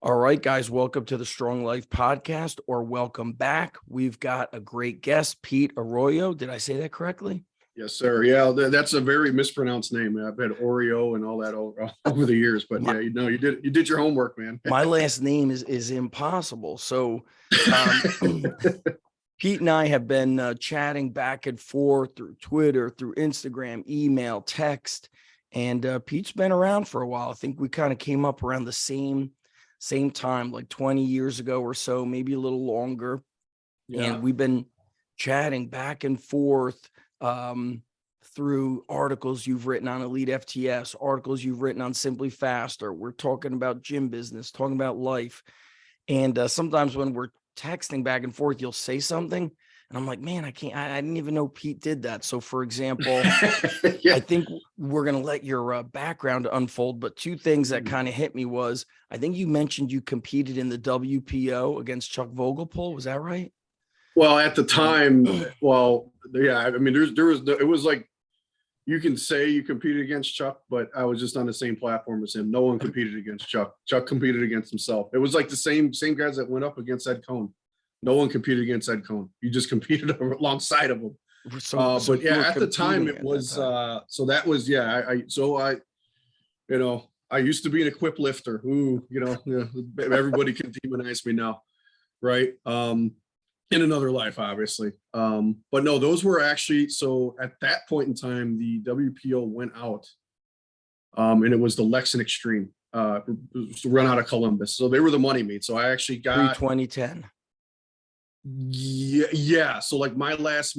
All right, guys, welcome to the Strong Life podcast, or welcome back. We've got a great guest, Pete Arroyo. Did I say that correctly? Yes, sir. Yeah, that's a very mispronounced name. I've had Oreo and all that over the years, but yeah, you did your homework, man. My last name is impossible. So Pete and I have been chatting back and forth through Twitter, through Instagram, email, text, and Pete's been around for a while. I think we kind of came up around the same time, like 20 years ago or so, maybe a little longer. Yeah. And we've been chatting back and forth through articles you've written on Elite FTS, articles you've written on Simply Faster. We're talking about gym business, talking about life. And sometimes when we're texting back and forth, you'll say something and I'm like, man, I didn't even know Pete did that. So for example, yeah. I think we're going to let your background unfold, but two things that kind of hit me was, I think you mentioned you competed in the WPO against Chuck Vogelpohl. Was that right? Well, at the time, well, yeah, I mean, it was like, you can say you competed against Chuck, but I was just on the same platform as him. No one competed against Chuck. Chuck competed against himself. It was like the same guys that went up against Ed Cohn. No one competed against Ed Cohn. You just competed alongside of him. But yeah, at the time it was, so that was, yeah, I used to be an equip lifter who, everybody can demonize me now. Right. In another life, obviously. But no, those were actually, so at that point in time, the WPO went out and it was the Lexington Extreme run out of Columbus. So they were the money meet. So I actually got 2010. Yeah. So like my last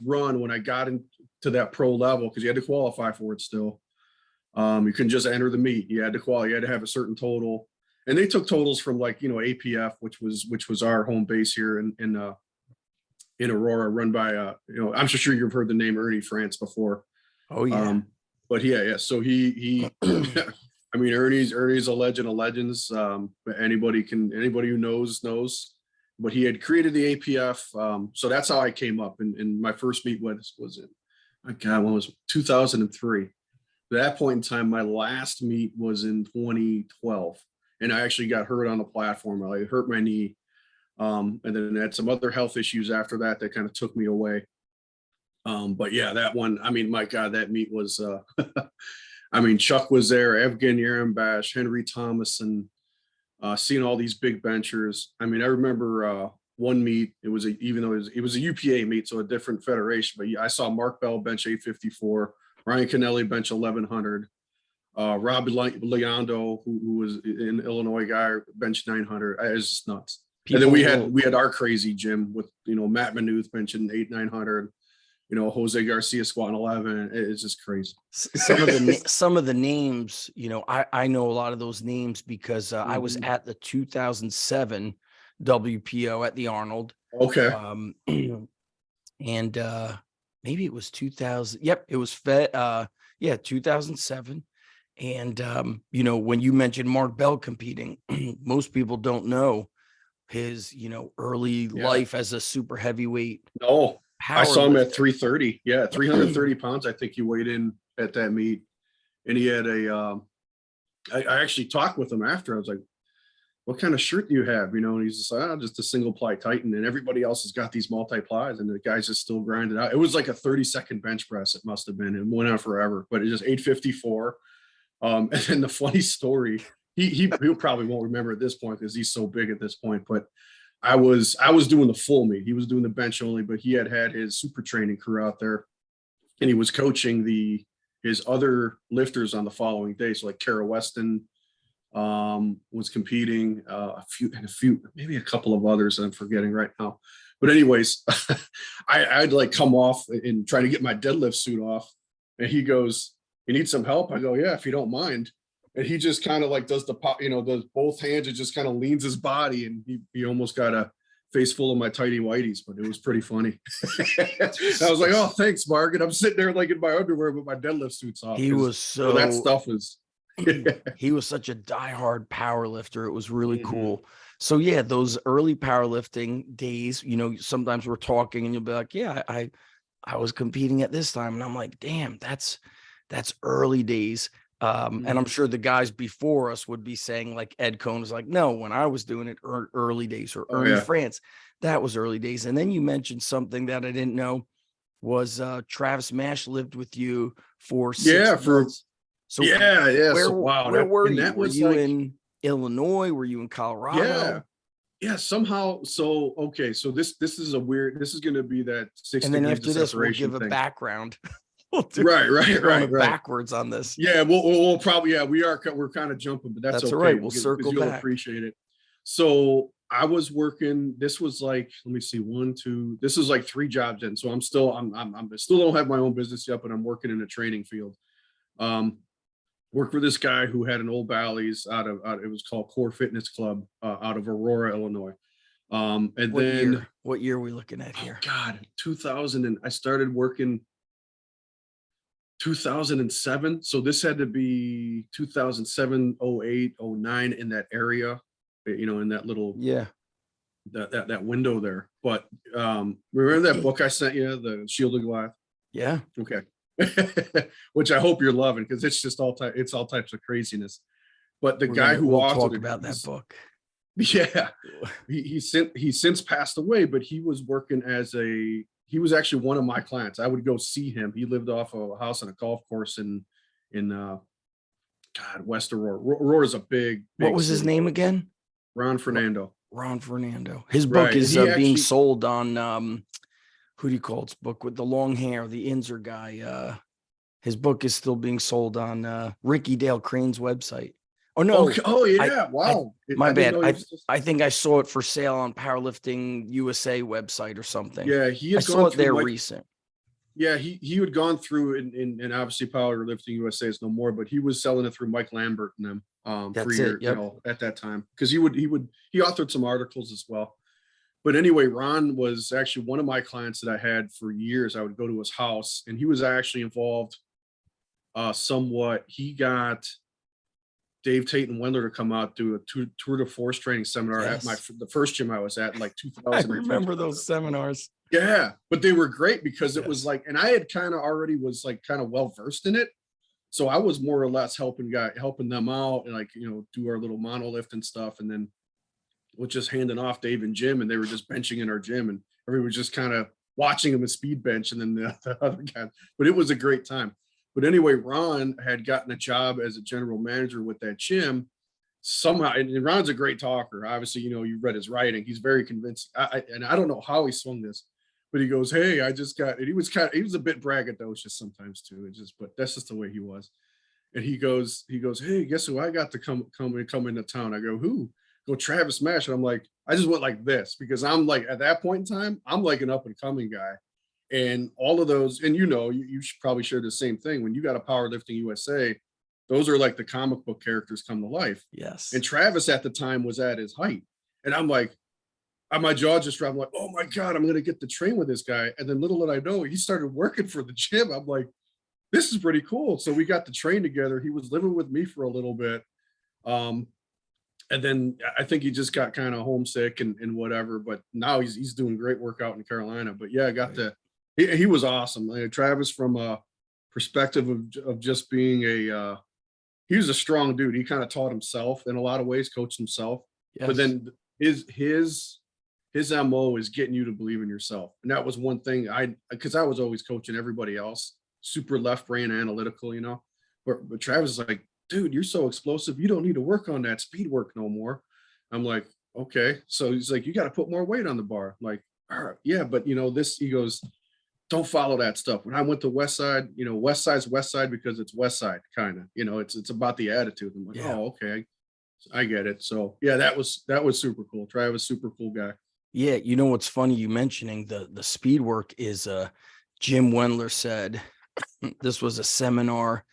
run when I got into that pro level, because you had to qualify for it still. You couldn't just enter the meet. You had to qualify. You had to have a certain total. And they took totals from like, APF, which was our home base here in Aurora, run by, I'm sure you've heard the name Ernie France before. Oh yeah. But yeah. So he I mean, Ernie's a legend of legends. But anybody who knows, but he had created the APF. So that's how I came up. And my first meet was in, my God, when was it? 2003. At that point in time, my last meet was in 2012. And I actually got hurt on the platform. I hurt my knee. And then had some other health issues after that kind of took me away. But yeah, that one, I mean, my God, that meet was, I mean, Chuck was there, Evgen Yerenbash, Henry Thomason, seeing all these big benchers. I mean, I remember one meet, it was a UPA meet, so a different federation, but I saw Mark Bell bench 854, Ryan Kennelly bench 1100. Rob Leondo, who was an Illinois guy, bench 900. It was just nuts. And then we had our crazy gym with Matt Manuth benching 900. Jose Garcia squatting 11. It's just crazy. Some of the names, I know a lot of those names because I was at the 2007 WPO at the Arnold. Okay. And maybe it was 2000. Yep, it was 2007. And, when you mentioned Mark Bell competing, most people don't know his, early life as a super heavyweight. No, I saw him at 330. Yeah, 330 pounds. I think he weighed in at that meet. And he had I actually talked with him after. I was like, what kind of shirt do you have? And he's just like, just a single ply Titan. And everybody else has got these multi-plies. And the guys just still grinding out. It was like a 30-second bench press. It must have been. It went on forever. But it just 854. And then the funny story, he probably won't remember at this point because he's so big at this point, but I was doing the full meet. He was doing the bench only, but he had his super training crew out there and he was coaching his other lifters on the following day. So like Kara Weston was competing, a few, maybe a couple of others that I'm forgetting right now. But anyways, I'd like come off and try to get my deadlift suit off. And he goes, "You need some help?" I go, "Yeah, if you don't mind." And he just kind of like does does both hands and just kind of leans his body, and he almost got a face full of my tighty whities, but it was pretty funny. I was like, "Oh, thanks, Mark." And I'm sitting there like in my underwear with my deadlift suits off. He was so that stuff was. He was such a diehard power lifter. It was really cool. So yeah, those early powerlifting days, sometimes we're talking and you'll be like, "Yeah, I was competing at this time," and I'm like, "Damn, that's early days." And I'm sure the guys before us would be saying, like Ed Cohn was like, no, when I was doing it early days, or Ernie France, that was early days. And then you mentioned something that I didn't know was Travis Mash lived with you for 6 months. So where were you? Were you in Illinois? Were you in Colorado? Yeah, somehow. So, okay. So this is going to be that 6 and then degrees after of this, we'll separation give a thing. background. Right. Backwards on this. Yeah, we'll probably, we're kind of jumping, but that's okay. All right. We'll circle you'll back. appreciate it. So I was working, this was like, let me see, this is like 3 jobs in. So I still don't have my own business yet, but I'm working in a training field. Worked for this guy who had an Old Bally's out of it was called Core Fitness Club out of Aurora, Illinois. And what year are we looking at here? Oh God, 2000, and I started working 2007. So this had to be 2007, 08, 09 in that area, in that little, that window there. But remember that book I sent you, The Shield of Goliath? Yeah. Okay. Which I hope you're loving, because it's just all types of craziness. But the guy who we'll talk about that book. Yeah. He's since passed away, but he was working he was actually one of my clients. I would go see him. He lived off of a house on a golf course in West Aurora. Aurora is a big what was his name again? Ron Fernando. His book is being sold on who do you call his book with the long hair, the Inzer guy? His book is still being sold on Ricky Dale Crane's website. Oh no! Oh yeah! Wow, my bad. I think I saw it for sale on Powerlifting USA website or something. Yeah, I saw it there recent. Yeah, he had gone through and obviously Powerlifting USA is no more, but he was selling it through Mike Lambert and them for years, at that time, because he authored some articles as well. But anyway, Ron was actually one of my clients that I had for years. I would go to his house, and he was actually involved somewhat. He got Dave Tate and Wendler to come out, do a tour de force training seminar at the first gym I was at in like 2000. I remember those seminars. Yeah, but they were great because it was like, and I had kind of already was like kind of well versed in it. So I was more or less helping them out and do our little monolift and stuff. And then was just handing off Dave and Jim, and they were just benching in our gym, and everyone was just kind of watching them at speed bench, and then the other guy. But it was a great time. But anyway, Ron had gotten a job as a general manager with that gym somehow. And Ron's a great talker. Obviously, you read his writing. He's very convincing. And I don't know how he swung this, but he goes, "Hey, I just got," and he was a bit braggadocious sometimes too. But that's just the way he was. And he goes, "Hey, guess who I got to come into town?" I go, "Who?" Go, "Travis Mash." And I'm like, I just went like this, because I'm like, at that point in time, I'm like an up and coming guy. And all of those, and you should probably share the same thing. When you got a Powerlifting USA, those are like the comic book characters come to life. Yes. And Travis at the time was at his height. And I'm like, my jaw just dropped. I'm like, oh my God, I'm going to get to train with this guy. And then little did I know, he started working for the gym. I'm like, this is pretty cool. So we got to train together. He was living with me for a little bit. And then I think he just got kind of homesick and whatever, but now he's doing great work out in Carolina. But yeah, I got he was awesome. Travis, from a perspective of just being he was a strong dude. He kind of taught himself in a lot of ways, coached himself. Yes. But then his MO is getting you to believe in yourself. And that was one thing because I was always coaching everybody else, super left brain analytical, but Travis is like, dude, you're so explosive. You don't need to work on that speed work no more. I'm like, okay. So he's like, you got to put more weight on the bar. I'm like, all right, yeah, but he goes, don't follow that stuff. When I went to West Side, West Side's West Side because it's West Side, kind of, it's about the attitude. I'm like, oh, okay, I get it. So yeah, that was super cool. Travis, super cool guy. Yeah, what's funny, you mentioning the speed work is Jim Wendler said this was a seminar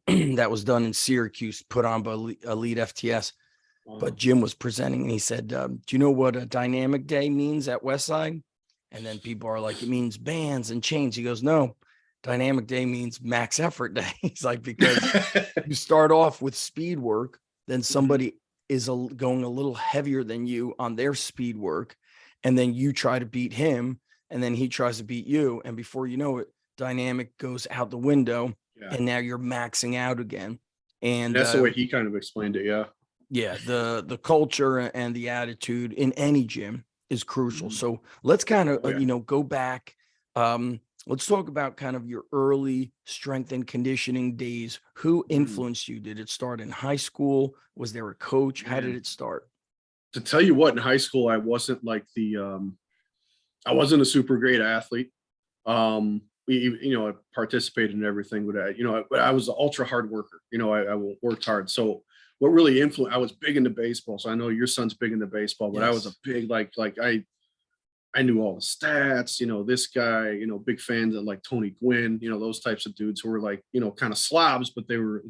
that was done in Syracuse, put on by Elite FTS. But Jim was presenting, and he said, do you know what a dynamic day means at Westside? And then people are like, it means bands and chains. He goes, no, dynamic day means max effort day. He's like, because you start off with speed work, then somebody is going a little heavier than you on their speed work, and then you try to beat him, and then he tries to beat you. And before you know it, dynamic goes out the window, Yeah. and now you're maxing out again. And That's the way he kind of explained it. Yeah. yeah, the culture and the attitude in any gym is crucial. Mhm. So let's kind of Oh, yeah. go back. Let's talk about kind of your early strength and conditioning days. Who influenced you? Did it start in high school? Was there a coach? How did Man, it start? to tell you what, in high school, I wasn't like I wasn't a super great athlete. I participated in everything, but I was an ultra hard worker. I worked hard. So what really influenced, I was big into baseball. So I know your son's big into baseball, but I was a Yes. big, I knew all the stats, this guy, big fans of like Tony Gwynn, those types of dudes who were like, kind of slobs, but they were,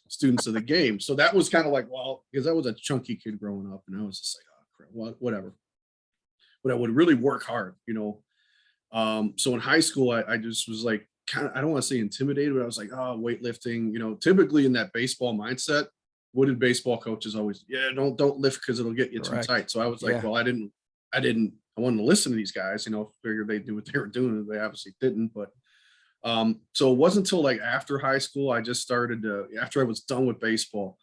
students of the game. So that was kind of like, well, because I was a chunky kid growing up and I was just like, oh, crap, well, whatever. But I would really work hard. So in high school, I just was like, kind of, I don't want to say intimidated, but I was like, oh, weightlifting, typically in that baseball mindset, what did baseball coaches always, yeah, don't lift because it'll get you too Correct. tight. So I was like, Yeah. well, I wanted to listen to these guys, figured they do what they were doing. They obviously didn't, but so it wasn't until like after high school, I just started after I was done with baseball.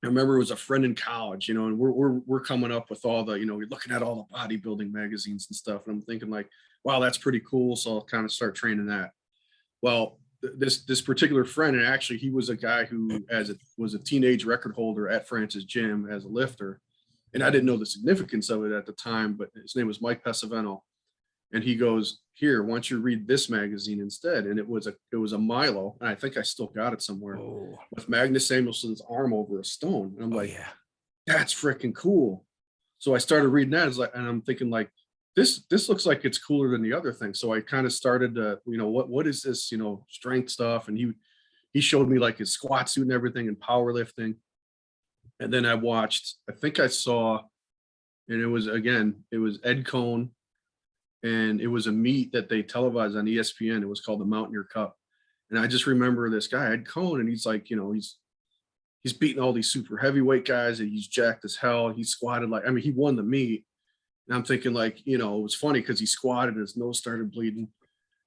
I remember it was a friend in college, and we're coming up with all the, we're looking at all the bodybuilding magazines and stuff. And I'm thinking like, wow, that's pretty cool. So I'll kind of start training that. Well, this particular friend, and actually he was a guy who was a teenage record holder at Francis Gym as a lifter. And I didn't know the significance of it at the time, but his name was Mike Pesavento. And he goes, here, why don't you read this magazine instead? And it was a Milo, and I think I still got it somewhere, Oh, with Magnus Samuelson's arm over a stone. And I'm oh like, yeah. that's freaking cool. So I started reading that, and I'm thinking like, this looks like it's cooler than the other thing. So I kind of started to, what is this, strength stuff? And he showed me like his squat suit and everything and powerlifting. And then I think I saw, and it was Ed Cohn, and it was a meet that they televised on ESPN. It was called the Mountaineer Cup. And I just remember this guy, Ed Cohn, and he's like, he's beating all these super heavyweight guys, and he's jacked as hell. He squatted he won the meet. And I'm thinking like, it was funny because he squatted, his nose started bleeding.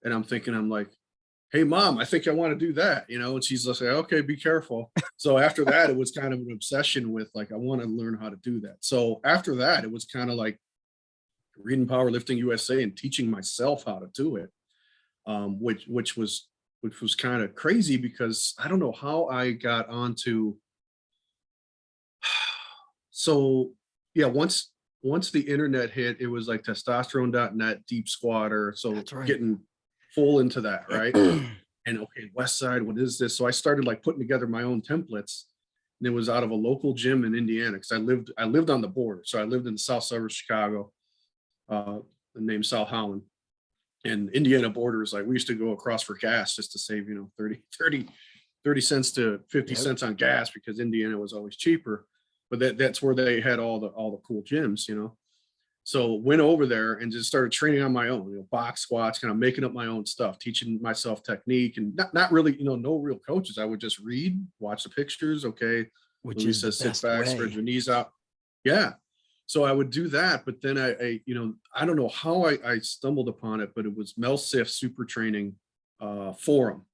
And I'm like, hey mom, I think I want to do that, and she's just like, okay, be careful. So after that, it was kind of an obsession with like, I want to learn how to do that. So after that, it was kind of like reading Powerlifting USA and teaching myself how to do it, which was kind of crazy because I don't know how I got onto. So yeah, once the internet hit, it was like testosterone.net, deep squatter. So That's right. getting full into that, right? And okay, West Side, what is this? So I started like putting together my own templates. And it was out of a local gym in Indiana because I lived on the border. So I lived in the south suburbs of Chicago, named South Holland. And Indiana border is like, we used to go across for gas just to save, 30 cents to 50 cents on gas because Indiana was always cheaper. But that's where they had all the cool gyms. So went over there and just started training on my own, box squats, kind of making up my own stuff, teaching myself technique, and not really, no real coaches. I would just read, watch the pictures. Okay. Which Louis is the says, sit best back, spread way. your knees out. Yeah. So I would do that. But then I don't know how I stumbled upon it, but it was Mel Siff Super Training Forum.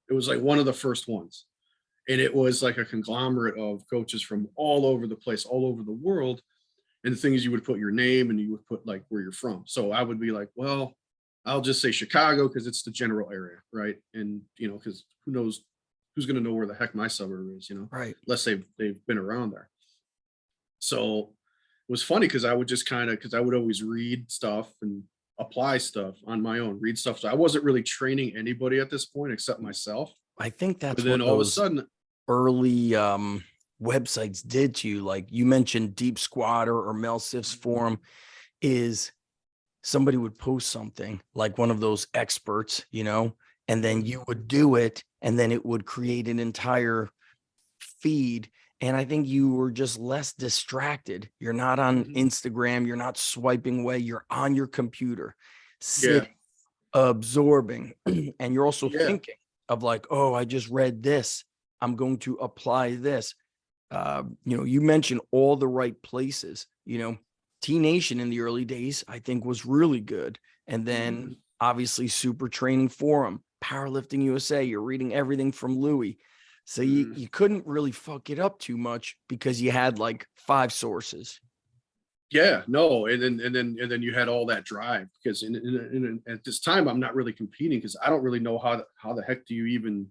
It was like one of the first ones. And it was like a conglomerate of coaches from all over the place, all over the world. And the thing is, you would put your name and you would put like where you're from. So I would be like, well, I'll just say Chicago because it's the general area, right? And because who knows who's going to know where the heck my suburb is, Right. unless they've been around there. So it was funny because I would just because I would always read stuff and apply stuff on my own, read stuff. So I wasn't really training anybody at this point except myself. I think But that's then what all of a those sudden, early websites did to you. Like you mentioned Deep Squatter or Mel Siff's forum, is somebody would post something like one of those experts, and then you would do it, and then it would create an entire feed. And I think you were just less distracted. You're not on Instagram, you're not swiping away, you're on your computer, yeah, sitting, absorbing, and you're also yeah, thinking of like, oh, I just read this, I'm going to apply this. You mentioned all the right places. T Nation in the early days, I think, was really good. And then obviously Super Training Forum. Powerlifting USA, you're reading everything from Louis. So you couldn't really fuck it up too much because you had like 5 sources. Yeah, no, and then you had all that drive because at this time I'm not really competing because I don't really know how the heck do you even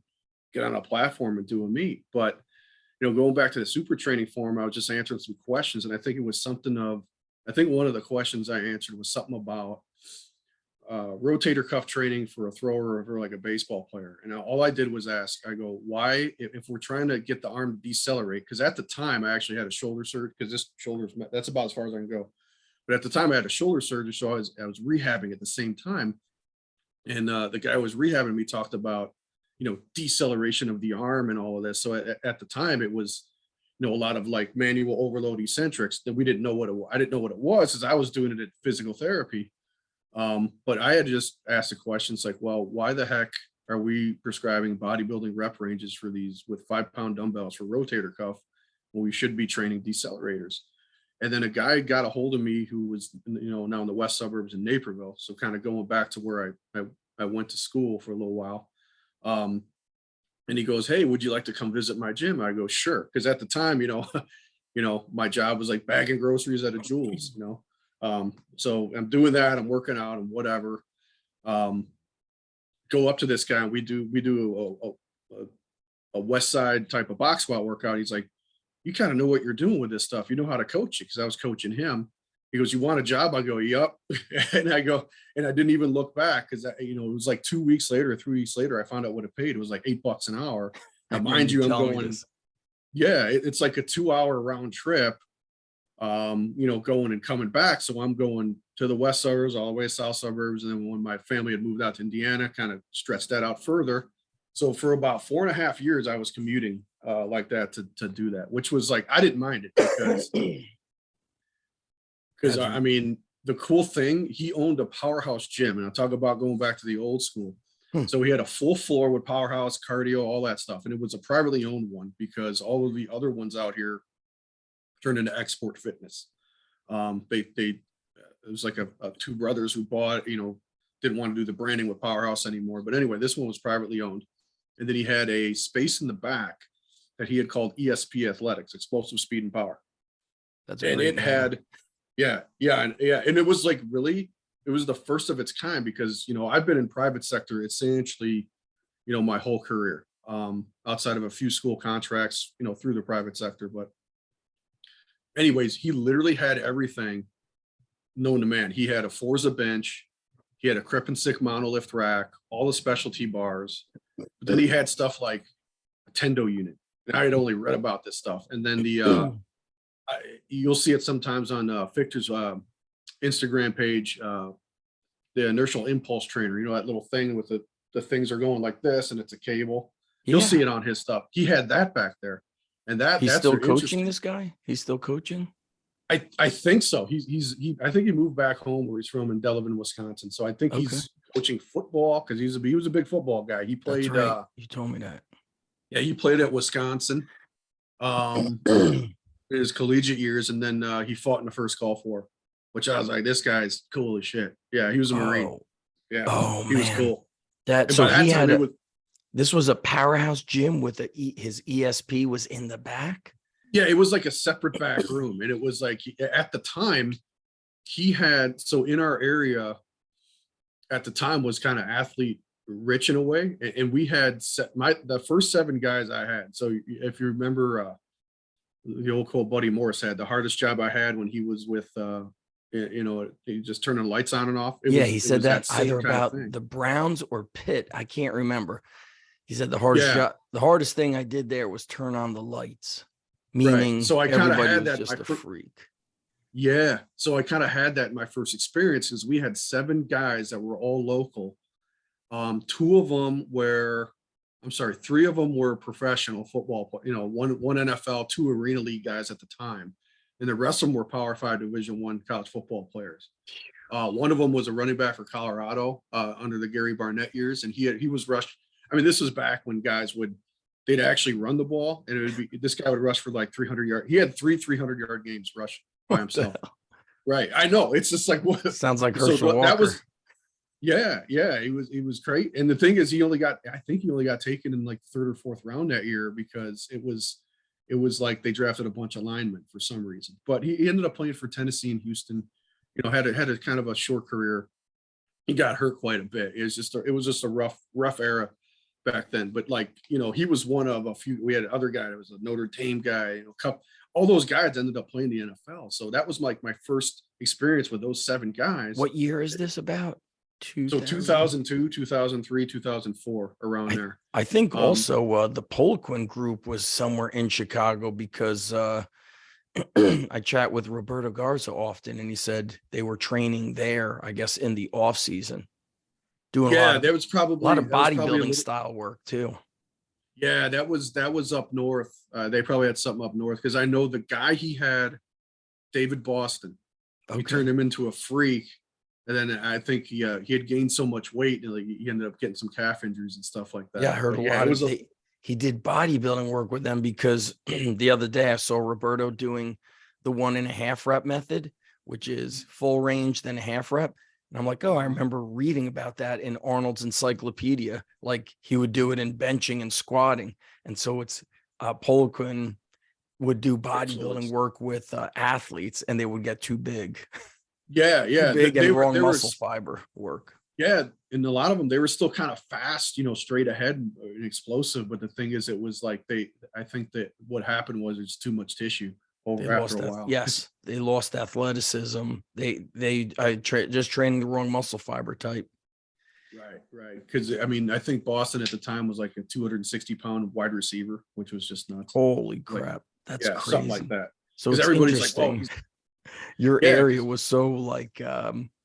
get on a platform and do a meet. But going back to the super training forum, I was just answering some questions, and I think it was I think one of the questions I answered was something about rotator cuff training for a thrower or for like a baseball player. And all I did was ask, I go, why, if we're trying to get the arm to decelerate, because at the time I actually had a shoulder surgery, because this that's about as far as I can go. But at the time I had a shoulder surgery, so I was rehabbing at the same time. And the guy who was rehabbing me talked about, deceleration of the arm and all of this. So at the time it was, a lot of like manual overload eccentrics that we didn't know what I didn't know what it was, because I was doing it at physical therapy. But I had just asked the questions like, well, why the heck are we prescribing bodybuilding rep ranges for these with 5-pound dumbbells for rotator cuff when we should be training decelerators? And then a guy got a hold of me who was, now in the west suburbs in Naperville. So kind of going back to where I went to school for a little while. And he goes, hey, would you like to come visit my gym? I go, sure. Because at the time, my job was like bagging groceries at a Jewel's, so I'm doing that. I'm working out and whatever. Go up to this guy. And we do a West Side type of box squat workout. He's like, you kind of know what you're doing with this stuff. You know how to coach it, because I was coaching him. He goes, you want a job? I go, yep. And I didn't even look back because it was like 2 weeks later or 3 weeks later, I found out what it paid. It was like $8 an hour. Now, mind you, I'm going, yeah, it's like a 2-hour round trip. Going and coming back. So I'm going to the west suburbs, all the way south suburbs. And then when my family had moved out to Indiana, kind of stretched that out further. So for about 4.5 years, I was commuting like that to do that, which was like, I didn't mind it because I mean, the cool thing, he owned a powerhouse gym, and I talk about going back to the old school. So he had a full floor with powerhouse, cardio, all that stuff. And it was a privately owned one because all of the other ones out here turned into export fitness. It was like a 2 brothers who bought, didn't want to do the branding with Powerhouse anymore. But anyway, this one was privately owned. And then he had a space in the back that he had called ESP Athletics, Explosive Speed and Power. That's and it had, yeah. And it was like, really, it was the first of its kind because, I've been in private sector essentially, my whole career, outside of a few school contracts, through the private sector. But anyways, he literally had everything known to man. He had a Forza bench. He had a Crep and Sick monolift rack, all the specialty bars. But then he had stuff like a Tendo unit. And I had only read about this stuff. And then you'll see it sometimes on Victor's Instagram page, the inertial impulse trainer, that little thing with the things are going like this and it's a cable. You'll see it on his stuff. He had that back there. And he's still coaching this guy. He's still coaching. I think so. I think he moved back home where he's from in Delavan, Wisconsin. So I think he's coaching football because he was a big football guy. He played. That's right. You told me that. Yeah, he played at Wisconsin, his collegiate years, and then he fought in the first Gulf War, which I was like, this guy's cool as shit. Yeah, he was a Marine. Yeah, he was cool. This was a powerhouse gym with his ESP was in the back. Yeah, it was like a separate back room. And it was like, at the time he had, so in our area at the time was kind of athlete rich in a way. And we had the first 7 guys I had. So if you remember, the old quote Buddy Morris had, the hardest job I had when he was with, he just turning lights on and off. He said that either about the Browns or Pitt. I can't remember. He said the hardest thing I did there was turn on the lights. Meaning, so I kind of had that. Just a freak. Yeah, so I kind of had that in my first experience because we had 7 guys that were all local. 3 of them were professional football. One NFL, 2 Arena League guys at the time, and the rest of them were Power 5 Division I college football players. One of them was a running back for Colorado under the Gary Barnett years, and he was rushed. I mean, this was back when guys they'd actually run the ball, and it would be, this guy would rush for like 300 yards. He had 3 300-yard games rush by himself. Right. I know. It's just like, what? Sounds like Herschel Walker. Yeah, yeah, he was great. And the thing is, I think he only got taken in like third or fourth round that year because it was like they drafted a bunch of linemen for some reason. But he ended up playing for Tennessee and Houston. You know, had a kind of a short career. He got hurt quite a bit. It was just a rough era back then. But like, you know, he was one of a few. We had other guy that was a Notre Dame guy. You know, all those guys ended up playing the NFL. So that was like my first experience with those 7 guys. What year is this about? So 2000? 2002, 2003, 2004, around there. I think also the Poliquin group was somewhere in Chicago because I chat with Roberto Garza often, and he said they were training there, I guess, in the off season, doing a lot of bodybuilding style work too. Yeah, that was up north. They probably had something up north because I know the guy he had, David Boston. Okay. He turned him into a freak, and then I think he had gained so much weight, and like, he ended up getting some calf injuries and stuff like that. Yeah, I heard a lot of he did bodybuilding work with them because the other day I saw Roberto doing the 1.5 rep method, which is full range, then a half rep. And I'm like, oh, I remember reading about that in Arnold's encyclopedia. Like he would do it in benching and squatting. And so it's Poliquin would do bodybuilding work with athletes and they would get too big. Yeah. Too big and wrong muscle fiber work. Yeah, and a lot of them, they were still kind of fast, you know, straight ahead and explosive. But the thing is, it was like I think that what happened was it's too much tissue after a while. Yes, they lost athleticism. Just training the wrong muscle fiber type. Right. Because I mean, I think Boston at the time was like a 260-pound wide receiver, which was just nuts. Holy crap, that's crazy. Something like that. So it's everybody's like, "Oh, your area was so like."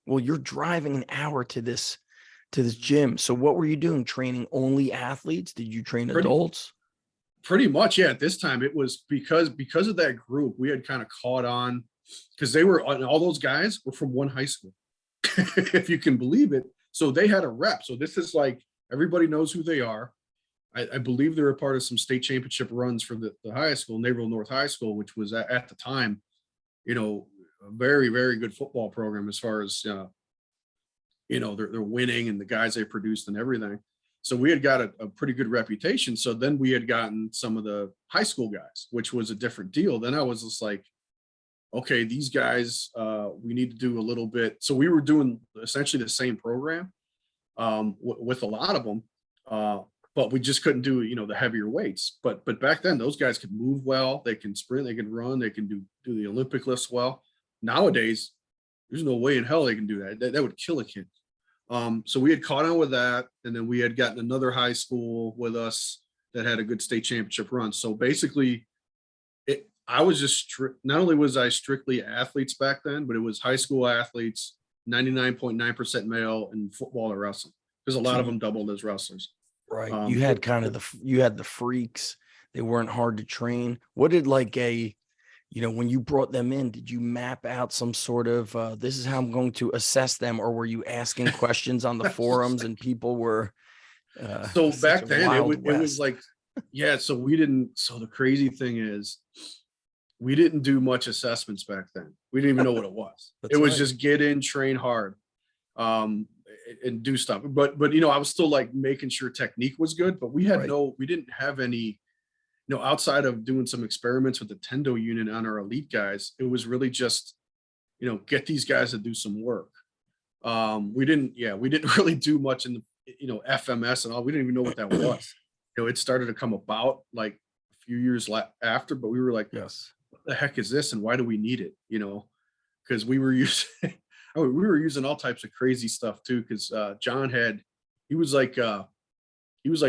Well, you're driving an hour to this gym. So what were you doing? Training only athletes? Did you train adults? Pretty much. Yeah. At this time it was because of that group, we had kind of caught on because all those guys were from one high school, if you can believe it. So they had a rep. So this is like, everybody knows who they are. I believe they were a part of some state championship runs for the high school, Naperville North High School, which was at the time, you know, a very, very good football program as far as, you know, they're winning and the guys they produced and everything. So we had got a pretty good reputation. So then we had gotten some of the high school guys, which was a different deal. Then I was just like, okay, these guys, we need to do a little bit. So we were doing essentially the same program with a lot of them, but we just couldn't do, you know, the heavier weights. But back then, those guys could move well. They can sprint, they can run, they can do the Olympic lifts well. Nowadays, there's no way in hell they can do that. That would kill a kid. So we had caught on with that, and then we had gotten another high school with us that had a good state championship run. So basically, I was just not only was I strictly athletes back then, but it was high school athletes, 99.9% male, and football and wrestling, because a lot of them doubled as wrestlers. Right. You had kind of you had the freaks. They weren't hard to train. What did when you brought them in, did you map out some sort of, this is how I'm going to assess them? Or were you asking questions on the forums and people were, so back then it was like, yeah. So the crazy thing is we didn't do much assessments back then. We didn't even know what it was. It was just get in, train hard, and do stuff. But, you know, I was still like making sure technique was good, but we didn't have any, you know, outside of doing some experiments with the Tendo unit on our elite guys. It was really just, you know, get these guys to do some work. We didn't really do much in the, you know, FMS and all. We didn't even know what that was. You know, it started to come about like a few years after, but we were like, yes, what the heck is this and why do we need it? You know, because we were using all types of crazy stuff too. Because John he was like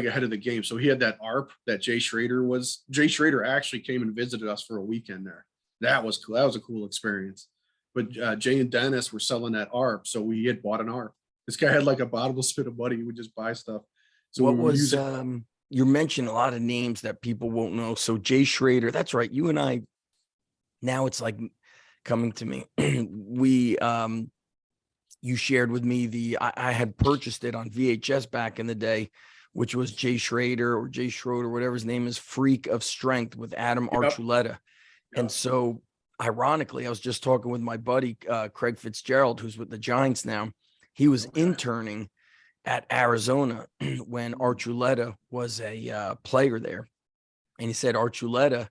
ahead of the game. So he had that ARP that Jay Schrader actually came and visited us for a weekend there. That was cool. That was a cool experience. But Jay and Dennis were selling that ARP. So we had bought an ARP. This guy had like a bottomless pit of money. He would just buy stuff. So you mentioned a lot of names that people won't know. So Jay Schrader, that's right. You and I, now it's like coming to me. You shared with me I had purchased it on VHS back in the day, which was Jay Schrader, whatever his name is, Freak of Strength with Adam Archuleta. Yep. And so ironically, I was just talking with my buddy, Craig Fitzgerald, who's with the Giants now. He was Okay. interning at Arizona when Archuleta was a player there. And he said Archuleta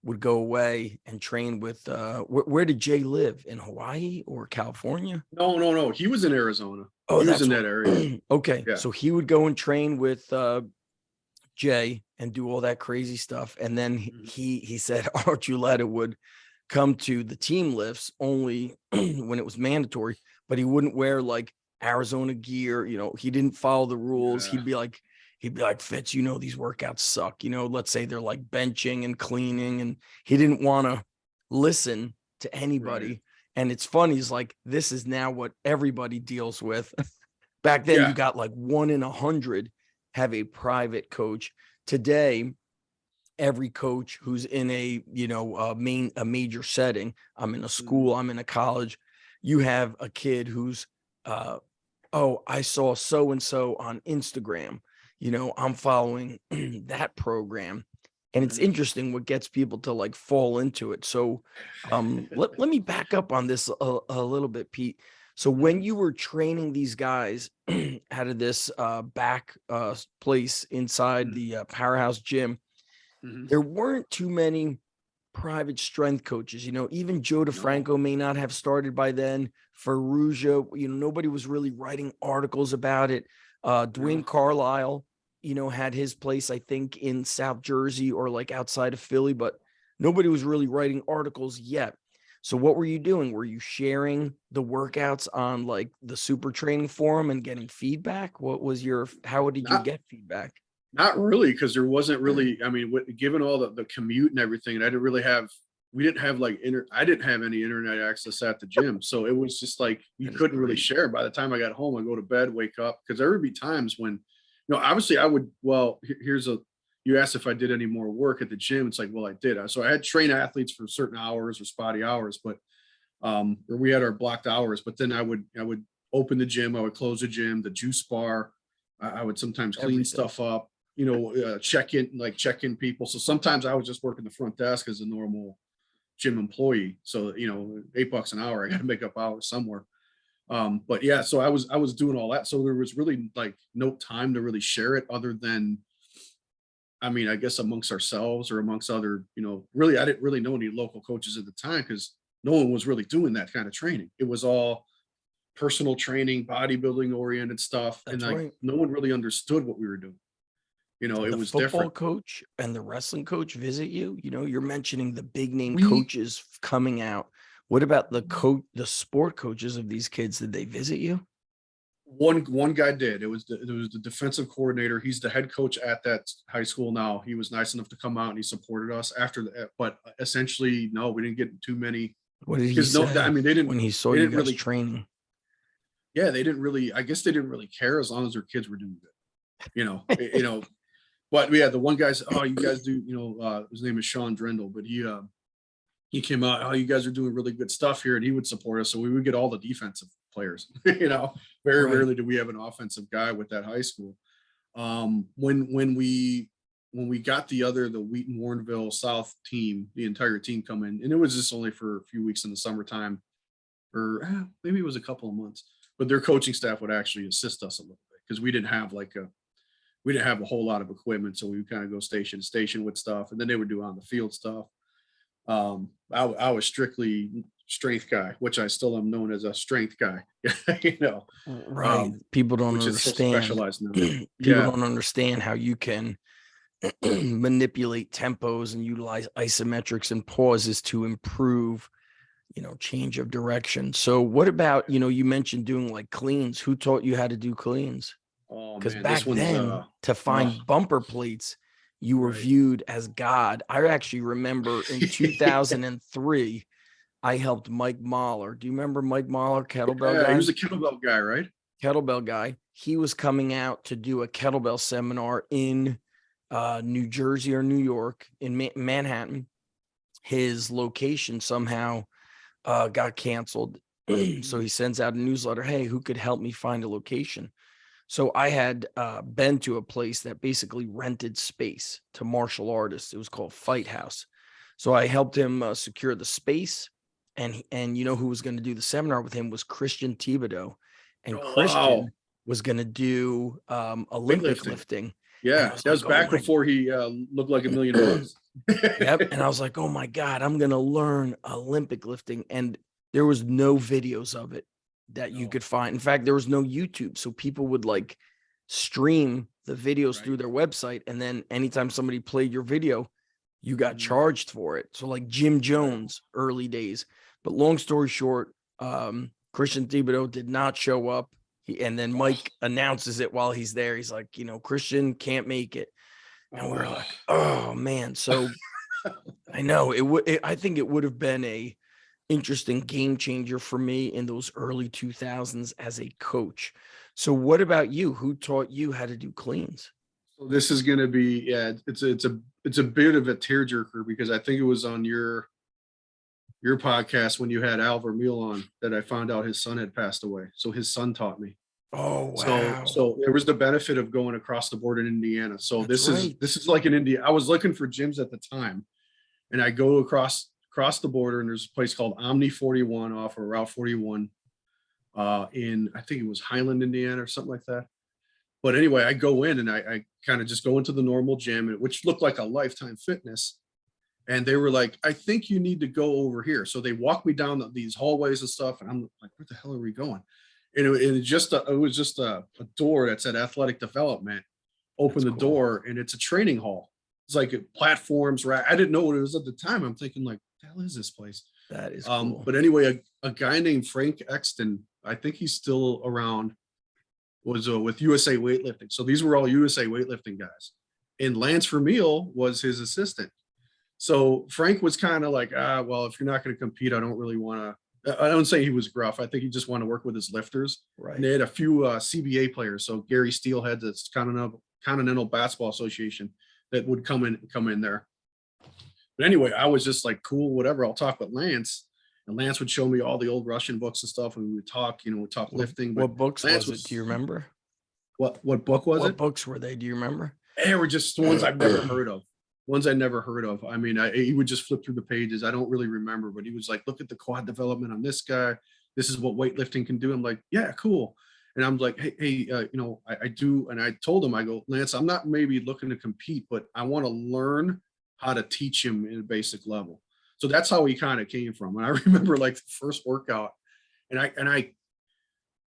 would go away and train with, where did Jay live? In Hawaii or California? No. He was in Arizona. Oh, He was that's in that area. okay. Yeah. So he would go and train with Jay and do all that crazy stuff. And then he said Archuleta would come to the team lifts only when it was mandatory, but he wouldn't wear like Arizona gear. You know, he didn't follow the rules. Yeah. He'd be like, Fitz, you know, these workouts suck. You know, let's say they're like benching and cleaning, and he didn't want to listen to anybody. Right. And it's funny, he's like, this is now what everybody deals with. Back then, Yeah. you got like 1 in 100 have a private coach. Today, every coach who's in a, you know, a major setting, I'm in a school, I'm in a college, you have a kid who's, oh, I saw so-and-so on Instagram, you know, I'm following that program. And it's interesting what gets people to like fall into it. So let me back up on this a little bit, Pete. So when you were training these guys out of this back place inside the Powerhouse gym, there weren't too many private strength coaches. You know, even Joe DeFranco may not have started by then. Ferrugia, you know, nobody was really writing articles about it. Dwayne Carlisle, you know, had his place, I think, in South Jersey or like outside of Philly, but nobody was really writing articles yet. So what were you doing? Were you sharing the workouts on like the Super Training Forum and getting feedback? How did you get feedback? Not really, because there wasn't really, I mean, given all the commute and everything, I didn't really have, we didn't have like, I didn't have any internet access at the gym. So it was just like, you couldn't really share. By the time I got home, I go to bed, wake up, because there would be times when, you know, obviously I would, well, you asked if I did any more work at the gym. It's like, well, I did. So I had trained athletes for certain hours or spotty hours, but, or we had our blocked hours, but then I would open the gym, I would close the gym, the juice bar. I would sometimes clean stuff up, you know, check in people. So sometimes I was just working the front desk as a normal gym employee. So, you know, $8 an hour, I got to make up hours somewhere. But yeah, so I was doing all that. So there was really like no time to really share it other than, I mean, I guess amongst ourselves or amongst other, you know, really, I didn't really know any local coaches at the time because no one was really doing that kind of training. It was all personal training, bodybuilding oriented stuff. That's and like, right. no one really understood what we were doing. You know, it was football different. coach and the wrestling coach visit you. You know, you're mentioning the big name We- coaches coming out. What about the sport coaches of these kids? Did they visit you? One guy did. It was the defensive coordinator. He's the head coach at that high school now. He was nice enough to come out and he supported us after that. But essentially, no, we didn't get too many. What did he say? I mean, they didn't when he saw they you didn't guys really training. Yeah, they didn't really. I guess they didn't really care as long as their kids were doing good. You know, you know. But yeah, the one guy's, oh, you guys do, you know, his name is Sean Drendel, but he came out, oh, you guys are doing really good stuff here, and he would support us. So we would get all the defensive players. You know, very rarely did we have an offensive guy with that high school. When we got the Wheaton Warrenville South team, the entire team come in, and it was just only for a few weeks in the summertime, or maybe it was a couple of months, but their coaching staff would actually assist us a little bit because we didn't have a whole lot of equipment. So we would kind of go station to station with stuff, and then they would do on the field stuff. I was strictly strength guy, which I still am known as a strength guy. You know, Right. People don't which understand. is so specialized now. People don't understand how you can manipulate tempos and utilize isometrics and pauses to improve, you know, change of direction. So what about, you know, you mentioned doing like cleans. Who taught you how to do cleans? Oh, Because man, back this one's then, to find bumper plates, you were viewed as God. I actually remember in 2003, I helped Mike Mahler. Do you remember Mike Mahler, kettlebell guy? He was a kettlebell guy, right? Kettlebell guy. He was coming out to do a kettlebell seminar in New Jersey or New York, in Manhattan. His location somehow got canceled. So he sends out a newsletter. Hey, who could help me find a location? So I had been to a place that basically rented space to martial artists. It was called Fight House. So I helped him secure the space, and you know who was going to do the seminar with him was Christian Thibodeau, and Oh, Christian wow. was going to do Olympic Weightlifting. lifting. And I Yeah, was that was like, oh back my. before he looked like $1 million. Yep. And I was like, oh my God, I'm going to learn Olympic lifting. And there was no videos of it that you No. could find. In fact, there was no YouTube. So people would like stream the videos through Right. their website. And then anytime somebody played your video, you got Mhm. charged for it. So like Jim Jones, early days. But long story short, Christian Thibodeau did not show up. And then Mike announces it while he's there. He's like, Christian can't make it. And we're like, oh man. So I know I think it would have been a interesting game changer for me in those early 2000s as a coach. So what about you? Who taught you how to do cleans? So this is going to be, yeah, it's a bit of a tearjerker because I think it was on your podcast when you had Al Vermeil on that I found out his son had passed away. So his son taught me. Oh, So wow. so there was the benefit of going across the border in Indiana. So That's right. this is like in India. I was looking for gyms at the time, and I go across the border, and there's a place called Omni 41 off of Route 41 in, I think it was Highland, Indiana, or something like that. But anyway, I go in and I kind of just go into the normal gym, which looked like a Lifetime Fitness. And they were like, I think you need to go over here. So they walked me down these hallways and stuff. And I'm like, where the hell are we going? And it was just a door that said athletic development. Open That's the cool. door and it's a training hall. It's like platforms, right? I didn't know what it was at the time. I'm thinking like, what the hell is this place? That is cool. But anyway, a guy named Frank Exton, I think he's still around, was with USA Weightlifting. So these were all USA Weightlifting guys. And Lance Vermeil was his assistant. So Frank was kind of like, well, if you're not going to compete, I don't really want to. I don't say he was gruff. I think he just wanted to work with his lifters. Right. And they had a few CBA players. So Gary Steelhead, that's Continental Basketball Association, that would come in there. But anyway, I was just like, cool, whatever. I'll talk with Lance. And Lance would show me all the old Russian books and stuff. And we would talk, we'd talk lifting. But What books Lance was it? Do you remember? What book was it? What books were they? Do you remember? They were just ones I've never heard of. Ones I never heard of. I mean, he would just flip through the pages. I don't really remember, but he was like, look at the quad development on this guy. This is what weightlifting can do. I'm like, yeah, cool. And I'm like, hey, I do. And I told him, I go, Lance, I'm not maybe looking to compete, but I want to learn how to teach him in a basic level. So that's how he kind of came from. And I remember like the first workout,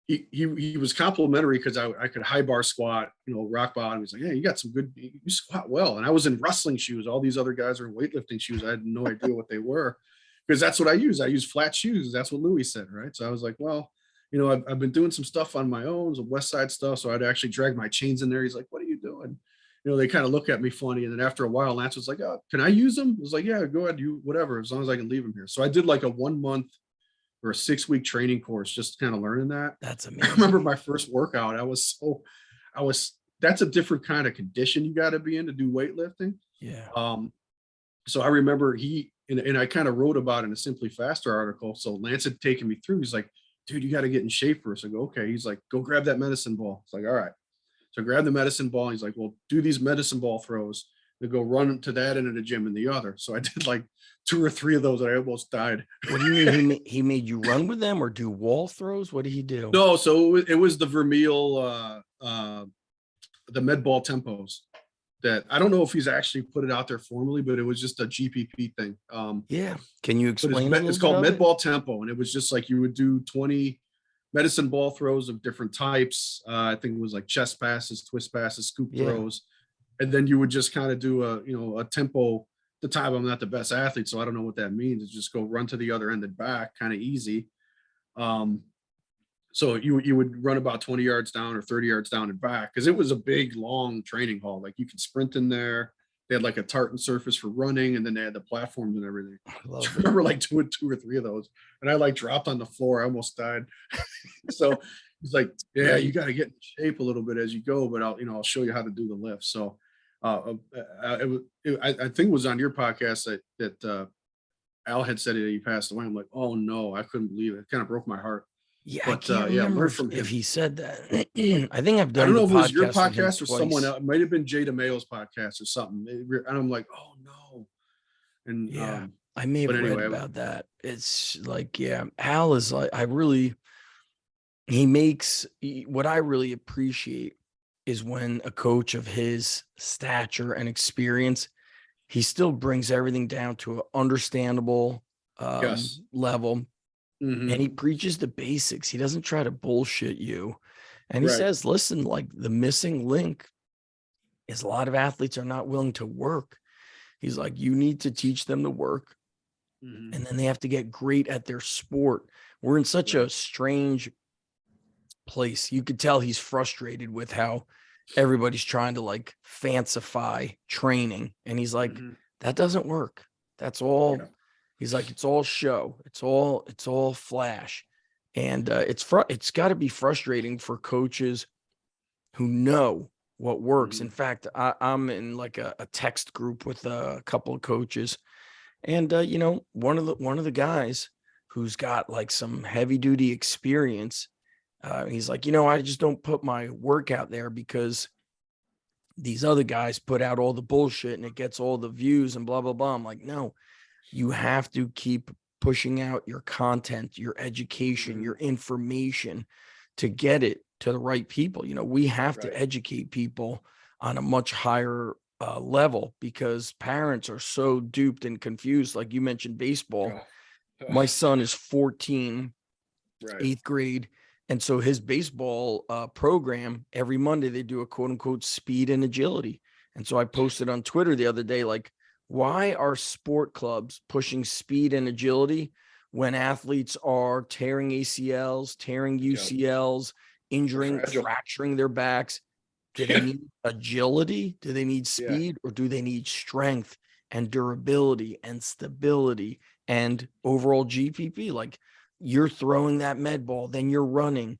he was complimentary because I could high bar squat, rock bottom. He's like, hey, you got some good, you squat well. And I was in wrestling shoes. All these other guys are in weightlifting shoes. I had no idea what they were because that's what I use. I use flat shoes. That's what Louis said, right? So I was like, well, I've been doing some stuff on my own, some West Side stuff. So I'd actually drag my chains in there. He's like, what are you doing? They kind of look at me funny. And then after a while, Lance was like, oh, can I use them? I was like, yeah, go ahead, you whatever, as long as I can leave them here. So I did like a 1 month or a 6-week training course, just kind of learning that. That's amazing. I remember my first workout. That's a different kind of condition you got to be in to do weightlifting. Yeah. So I remember and I kind of wrote about it in a Simply Faster article. So Lance had taken me through. He's like, dude, you got to get in shape first. I go, okay. He's like, go grab that medicine ball. It's like, all right. So I grabbed the medicine ball. He's like, well, do these medicine ball throws. They go run to that end of the gym and the other. So I did like 2 or 3 of those. And I almost died. What do you mean? He made you run with them or do wall throws? What did he do? No, so it was the Vermeil, the med ball tempos that I don't know if he's actually put it out there formally, but it was just a GPP thing. Yeah. Can you explain? It's called med ball tempo. And it was just like you would do 20 medicine ball throws of different types. I think it was like chest passes, twist passes, scoop throws. And then you would just kind of do a tempo. At the time, I'm not the best athlete, so I don't know what that means. It's just go run to the other end and back, kind of easy. So you would run about 20 yards down or 30 yards down and back because it was a big, long training hall. Like you could sprint in there. They had like a tartan surface for running, and then they had the platforms and everything. I remember like doing 2 or 3 of those, and I like dropped on the floor. I almost died. So he's like, "Yeah, you got to get in shape a little bit as you go, but I'll show you how to do the lift." So I think it was on your podcast that Al had said that he passed away. I'm like, oh no, I couldn't believe it. It kind of broke my heart. Yeah, but, I can't remember from if him. he said that. I think I've done. I don't know if it was your podcast podcast or someone else. It might have been Jay DeMayo's podcast or something. And I'm like, oh no. And yeah, I may have read about that. It's like, yeah, Al is like, what I really appreciate is when a coach of his stature and experience, he still brings everything down to an understandable Yes. level. Mhm. And he preaches the basics. He doesn't try to bullshit you. And he Right. says, listen, like the missing link is a lot of athletes are not willing to work. He's like, you need to teach them to work. Mhm. And then they have to get great at their sport. We're in such a Right. strange place. You could tell he's frustrated with how everybody's trying to like fancify training. And he's like, Mhm. that doesn't work. That's all. Yeah. He's like, it's all show. It's all flash. And it's got to be frustrating for coaches who know what works. In Mhm. fact, I'm in like a text group with a couple of coaches, and one of the guys who's got like some heavy duty experience, he's like, I just don't put my work out there because these other guys put out all the bullshit and it gets all the views and blah blah blah. I'm like, no, you have to keep pushing out your content, your education, Mhm. your information to get it to the right people. We have to Right. educate people on a much higher level because parents are so duped and confused. Like you mentioned, baseball. Oh. My Ugh. son is 14, Right. 8th grade. And so his baseball program, every Monday, they do a quote unquote speed and agility. And so I posted on Twitter the other day, like, why are sport clubs pushing speed and agility when athletes are tearing ACLs, tearing Yep. UCLs, They're injuring, fragile. fracturing their backs? Do they Yeah. need agility? Do they need Yeah. speed? Or do they need strength and durability and stability and overall GPP? Like, you're throwing that med ball, then you're running.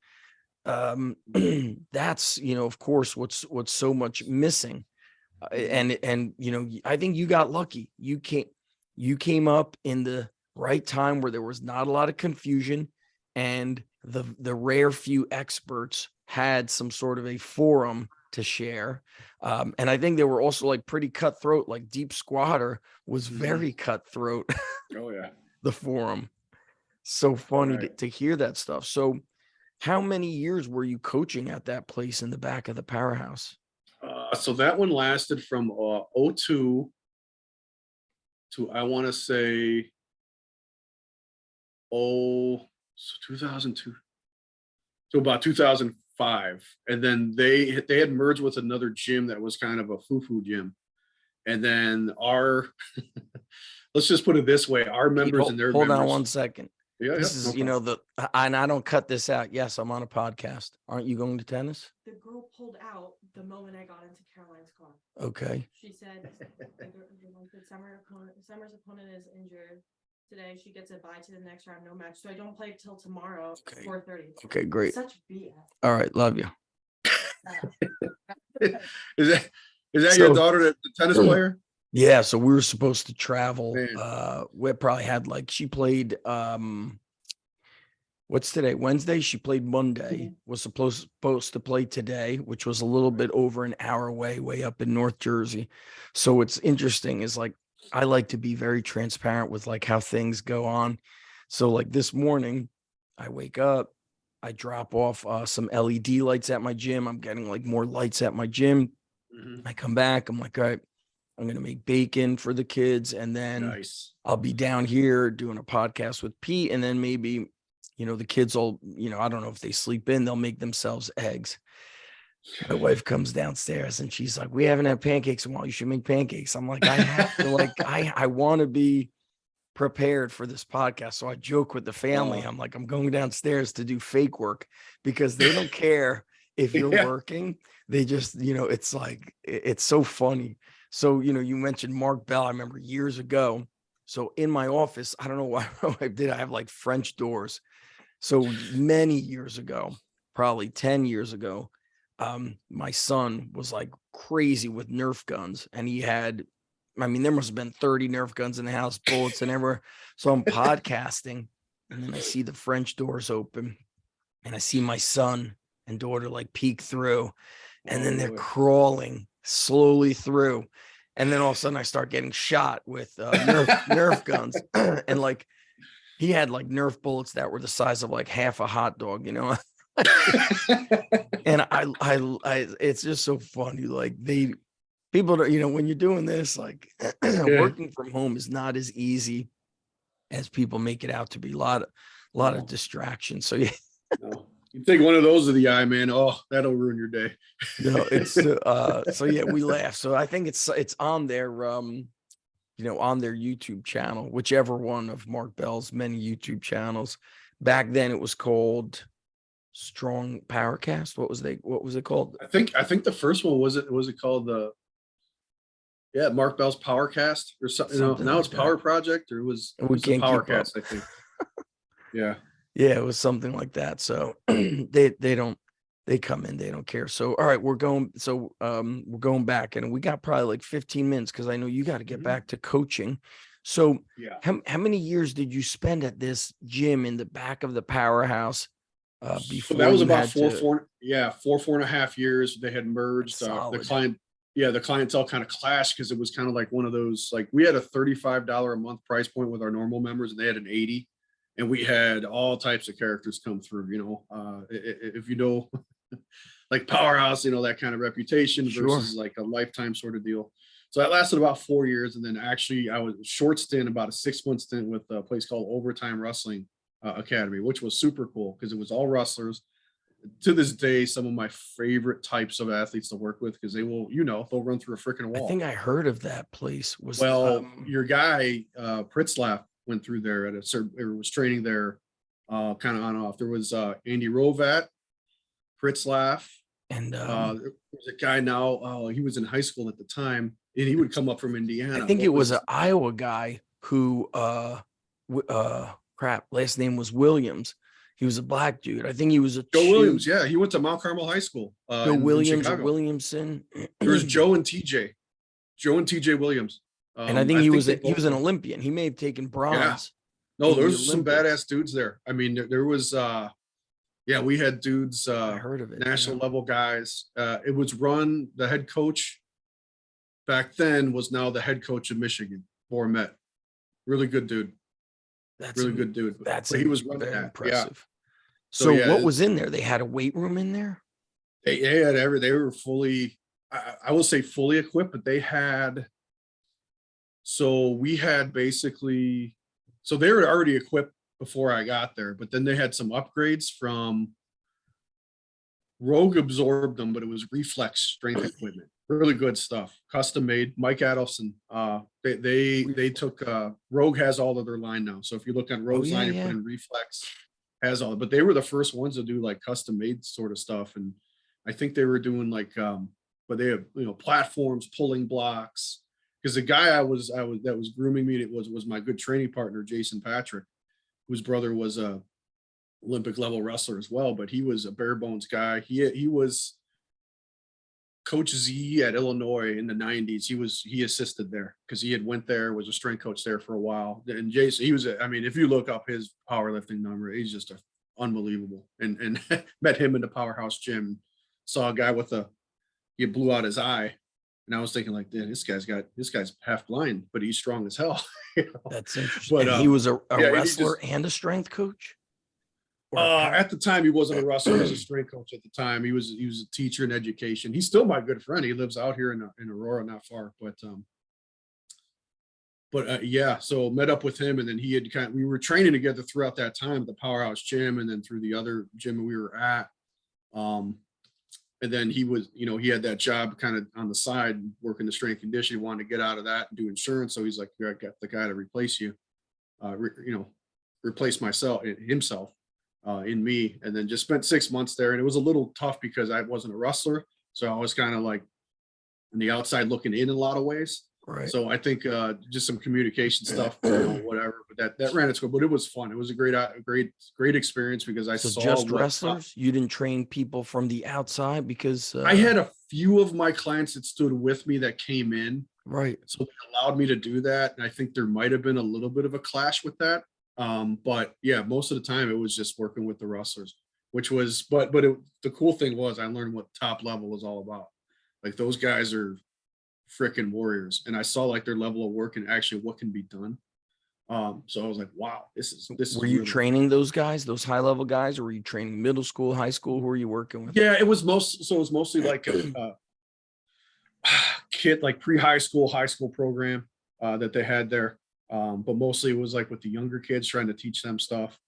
That's, of course, what's so much missing. Mhm. And I think you got lucky. You came up in the right time where there was not a lot of confusion, and the rare few experts had some sort of a forum to share. And I think they were also like pretty cutthroat. Like Deep Squatter was Mhm. very cutthroat. Oh yeah. The forum. So funny Right. to hear that stuff. So how many years were you coaching at that place in the back of the powerhouse? So that one lasted from '02 to, I want to say, oh, so 2002 to about 2005, and then they had merged with another gym that was kind of a foo-foo gym, and then our let's just put it this way, our Pete, members and their hold on one members. second. Yeah, yeah, This no is, problem. and I don't cut this out. Yes, I'm on a podcast. Aren't you going to tennis? The girl pulled out the moment I got into Caroline's car. Okay. She said Summer's opponent is injured today. She gets a bye to the next round, no match. So I don't play till tomorrow, Okay. 4:30. Okay, great. Such BS. All right, love you. Is that your So, daughter, the tennis player? yeah, so we were supposed to travel. Man. We probably had she played what's today? Wednesday. She played Monday. Was supposed to play today, which was a little bit over an hour away, way up in North Jersey. So what's interesting is like I like to be very transparent with like how things go on. So like this morning, I wake up, I drop off some LED lights at my gym. I'm getting like more lights at my gym. Mhm. I come back. I'm like, all right, I'm gonna make bacon for the kids, and then Nice. I'll be down here doing a podcast with Pete, and then maybe the kids will, I don't know if they sleep in, they'll make themselves eggs. My wife comes downstairs and she's like, we haven't had pancakes in a while. You should make pancakes. I'm like, I have to, like, I want to be prepared for this podcast. So I joke with the family. I'm like, I'm going downstairs to do fake work because they don't care if you're Yeah. working. They just, it's like, it's so funny. So, you mentioned Mark Bell. I remember years ago. So in my office, I don't know why I have like French doors. So many years ago, probably 10 years ago, my son was like crazy with Nerf guns, and he had, I mean, there must have been 30 Nerf guns in the house, bullets and everywhere. So I'm podcasting, and then I see the French doors open, and I see my son and daughter like peek through, and then they're boy. crawling slowly through. And then all of a sudden I start getting shot with Nerf guns. And like, he had like Nerf bullets that were the size of like half a hot dog, And it's just so funny. Like people don't, when you're doing this, like Yeah. working from home is not as easy as people make it out to be. A lot No. of distractions. So yeah, No. You take one of those to the eye, man. Oh, that'll ruin your day. no, it's so yeah, we laugh. So I think it's on their on their YouTube channel, whichever one of Mark Bell's many YouTube channels. Back then it was called Strong Powercast. What was it called? I think the first one was it called Mark Bell's Powercast or something. Something Now like it's that. Power Project, or it was We the can't keep up. Powercast, I think. Yeah. Yeah, it was something like that. So they come in, they don't care. So all right, we're going back, and we got probably like 15 minutes because I know you got to get back to coaching. So Yeah. how many years did you spend at this gym in the back of the powerhouse before? So that was you about had four and a half years. They had merged. Solid. The clientele kind of clashed because it was kind of like one of those, like we had a $35 a month price point with our normal members, and they had an 80, and we had all types of characters come through. If you know, like Powerhouse, that kind of reputation versus like a lifetime sort of deal. So that lasted about 4 years, and then actually I was short stint, about a 6-month stint with a place called Overtime Wrestling Academy, which was super cool because it was all wrestlers. To this day, some of my favorite types of athletes to work with, because they will, they'll run through a freaking wall. I think I heard of that place. Your guy Pritzlaff went through there was training there, kind of on and off. There was Andy Rovat, Pritzlaff, and there was a guy now. He was in high school at the time, and he would come up from Indiana. I think it was an Iowa guy who last name was Williams. He was a black dude. I think he was Joe Williams. Yeah, he went to Mount Carmel High School. Joe Williams or Williamson. There's Joe and TJ. Joe and TJ Williams. And I think he was an Olympian. He may have taken bronze. Yeah. No, there was some badass dudes there. I mean, there was we had dudes, I heard of it, national level guys. It was run, the head coach back then was now the head coach of Michigan, Bormet. Really good dude. Good dude. He was running very that. Impressive. Yeah. So what was in there? They had a weight room in there? They had they were fully, I will say fully equipped, but they had, so we had basically, so they were already equipped before I got there, but then they had some upgrades from Rogue, absorbed them, but it was reflex strength equipment. Really good stuff. Custom made. Mike Adelson. They took Rogue has all of their line now. So if you look on Rogue's line, you put in reflex, has all, but they were the first ones to do like custom made sort of stuff. And I think they were doing like but they have, platforms, pulling blocks. Because the guy that was grooming me, was my good training partner, Jason Patrick, whose brother was a Olympic level wrestler as well, but he was a bare bones guy. He was Coach Z at Illinois in the 90s. He assisted there because he had went there, was a strength coach there for a while. And Jason, if you look up his powerlifting number, he's just unbelievable. And met him in the Powerhouse gym, saw a guy he blew out his eye. And I was thinking like, this guy's half blind, but he's strong as hell. That's interesting. But he was a wrestler and a strength coach? At the time, he wasn't a wrestler; he was a strength coach. At the time, he was a teacher in education. He's still my good friend. He lives out here in Aurora, not far. So met up with him, and then he had we were training together throughout that time at the Powerhouse gym, and then through the other gym we were at. And then he was, he had that job kind of on the side, working the strength conditioning. He wanted to get out of that and do insurance, so he's like, "I got the guy to replace you, replace himself." In me, and then just spent 6 months there. And it was a little tough because I wasn't a wrestler. So I was kind of like on the outside looking in a lot of ways. Right. So I think just some communication stuff, whatever, but that ran its course, but it was fun. It was a great experience because I saw just wrestlers. You didn't train people from the outside because I had a few of my clients that stood with me that came in. Right. So they allowed me to do that. And I think there might've been a little bit of a clash with that. But yeah, most of the time it was just working with the wrestlers, which was, the cool thing was I learned what top level was all about. Like those guys are freaking warriors. And I saw like their level of work and actually what can be done. So I was like, wow, this is Were you really training those guys, those high level guys, or were you training middle school, high school? Who were you working with? Yeah, it was mostly like a kid, like pre-high school, high school program that they had there. But mostly it was like with the younger kids trying to teach them stuff,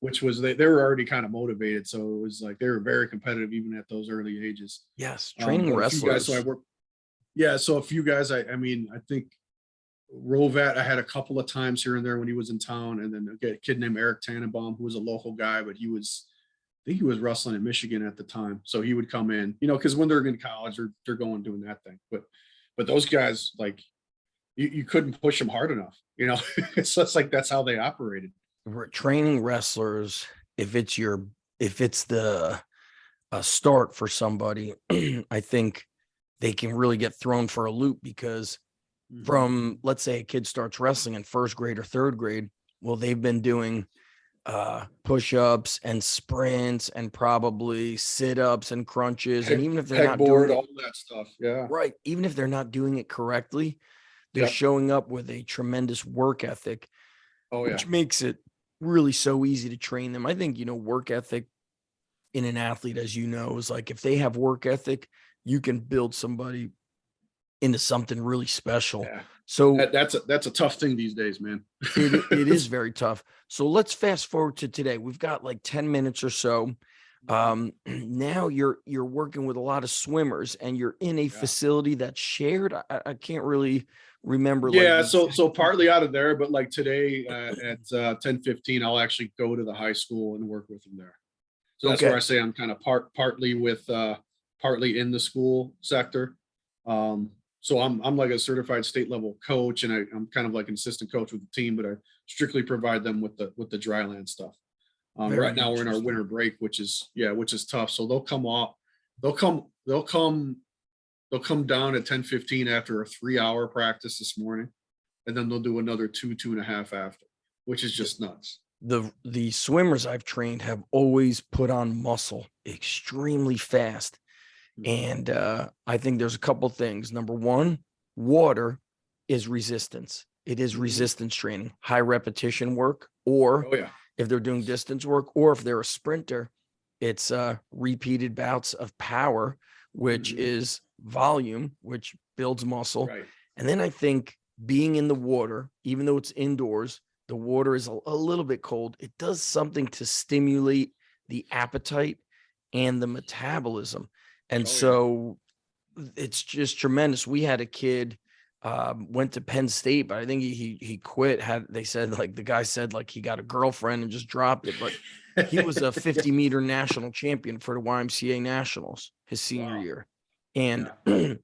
which was they were already kind of motivated. So it was like they were very competitive even at those early ages. Yes, training But a few guys, so I wrestlers. worked, yeah, so a few guys, I mean, I think Rovat, I had a couple of times here and there when he was in town, and then a kid named Eric Tannenbaum, who was a local guy, but I think he was wrestling in Michigan at the time. So he would come in, because when they're in college, they're going doing that thing. But those guys, like you couldn't push them hard enough, It's just like that's how they operated. Training wrestlers, if it's the a start for somebody, I think they can really get thrown for a loop because from, let's say a kid starts wrestling in first grade or third grade, well, they've been doing push-ups and sprints and probably sit-ups and crunches. And even if they're not doing Pegboard, it all that stuff. Yeah. right, even if they're not doing it correctly, they're Yep. showing up with a tremendous work ethic, Oh yeah. which makes it really so easy to train them. I think, work ethic in an athlete, as you know, is like if they have work ethic, you can build somebody into something really special. Yeah. So That's a tough thing these days, man. it is very tough. So let's fast forward to today. We've got like 10 minutes or so. Now you're working with a lot of swimmers and you're in a facility that's shared. I can't really remember. Yeah, Like so partly out of there, but like today at 10:15, I'll actually go to the high school and work with them there. So that's where I say I'm kind of partly with partly in the school sector. So I'm like a certified state level coach, and I'm kind of like an assistant coach with the team, but I strictly provide them with the dry land stuff. Right now we're in our winter break, which is tough. So they'll come off, they'll come down at 10:15 after a 3-hour practice this morning, and then they'll do another 2.5 after, which is just nuts. the swimmers I've trained have always put on muscle extremely fast. And I think there's a couple things. Number one, water is resistance. It is resistance training, high repetition work, or Oh yeah. if they're doing distance work, or if they're a sprinter, it's repeated bouts of power, which is volume, which builds muscle. Right. And then I think being in the water, even though it's indoors, the water is a little bit cold. It does something to stimulate the appetite and the metabolism. And so it's just tremendous. We had a kid went to Penn State, but I think he quit. They said like the guy said like he got a girlfriend and just dropped it, but he was a 50-meter national champion for the YMCA Nationals his senior year. And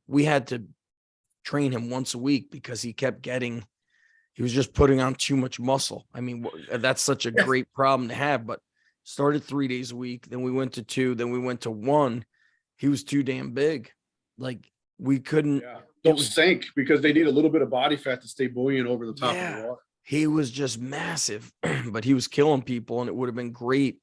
we had to train him once a week because he was just putting on too much muscle. I mean, that's such a great problem to have, but started 3 days a week. Then we went to 2, then we went to 1. He was too damn big. Like we couldn't. Don't sink because they need a little bit of body fat to stay buoyant over the top of the water. He was just massive, but he was killing people, and it would have been great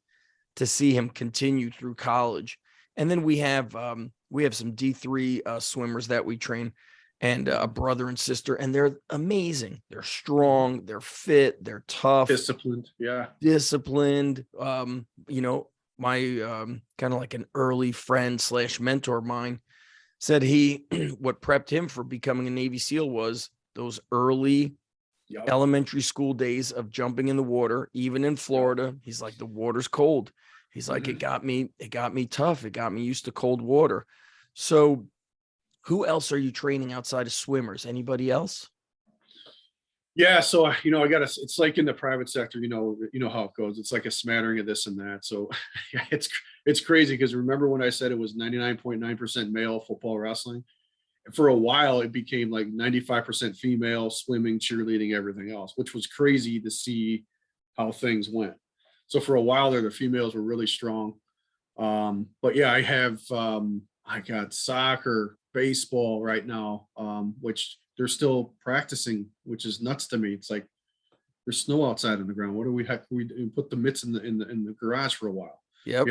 to see him continue through college. And then we have some D3 swimmers that we train, and a brother and sister, and they're amazing. They're strong, they're fit, they're tough, disciplined. My kind of like an early friend / mentor of mine said what prepped him for becoming a Navy SEAL was those early elementary school days of jumping in the water, even in Florida. He's like, the water's cold. He's like, it got me tough. It got me used to cold water. So who else are you training outside of swimmers? Anybody else? Yeah. So, it's like in the private sector, you know how it goes. It's like a smattering of this and that. So yeah, it's crazy because remember when I said it was 99.9% male football wrestling? For a while, it became like 95% female, swimming, cheerleading, everything else, which was crazy to see how things went. So for a while there, the females were really strong. But yeah, I got soccer, baseball right now, which they're still practicing, which is nuts to me. It's like there's snow outside on the ground. What do we have? We put the mitts in the garage for a while. Yep.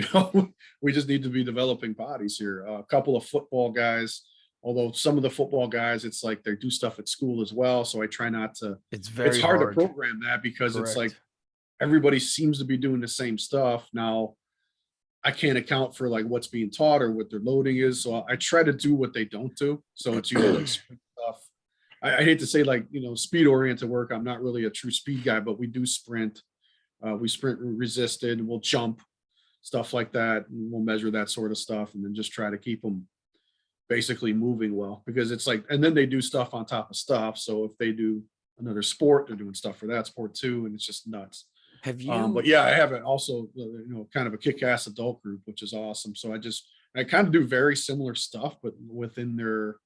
We just need to be developing bodies here. A couple of football guys, Although some of the football guys, it's like they do stuff at school as well. So I try not to, It's it's very hard to hard. program that because it's like Correct. everybody seems to be doing the same stuff. Now, I can't account for like what's being taught or what their loading is. So I try to do what they don't do. So it's usually like sprint stuff. I hate to say like, speed oriented work. I'm not really a true speed guy, but we do sprint. We sprint resisted, we'll jump, stuff like that. And we'll measure that sort of stuff and then just try to keep them basically moving well, because it's like, and then they do stuff on top of stuff. So if they do another sport, they're doing stuff for that sport too. And it's just nuts. Have you? But yeah, I have it also, kind of a kick-ass adult group, which is awesome. So I kind of do very similar stuff, but within their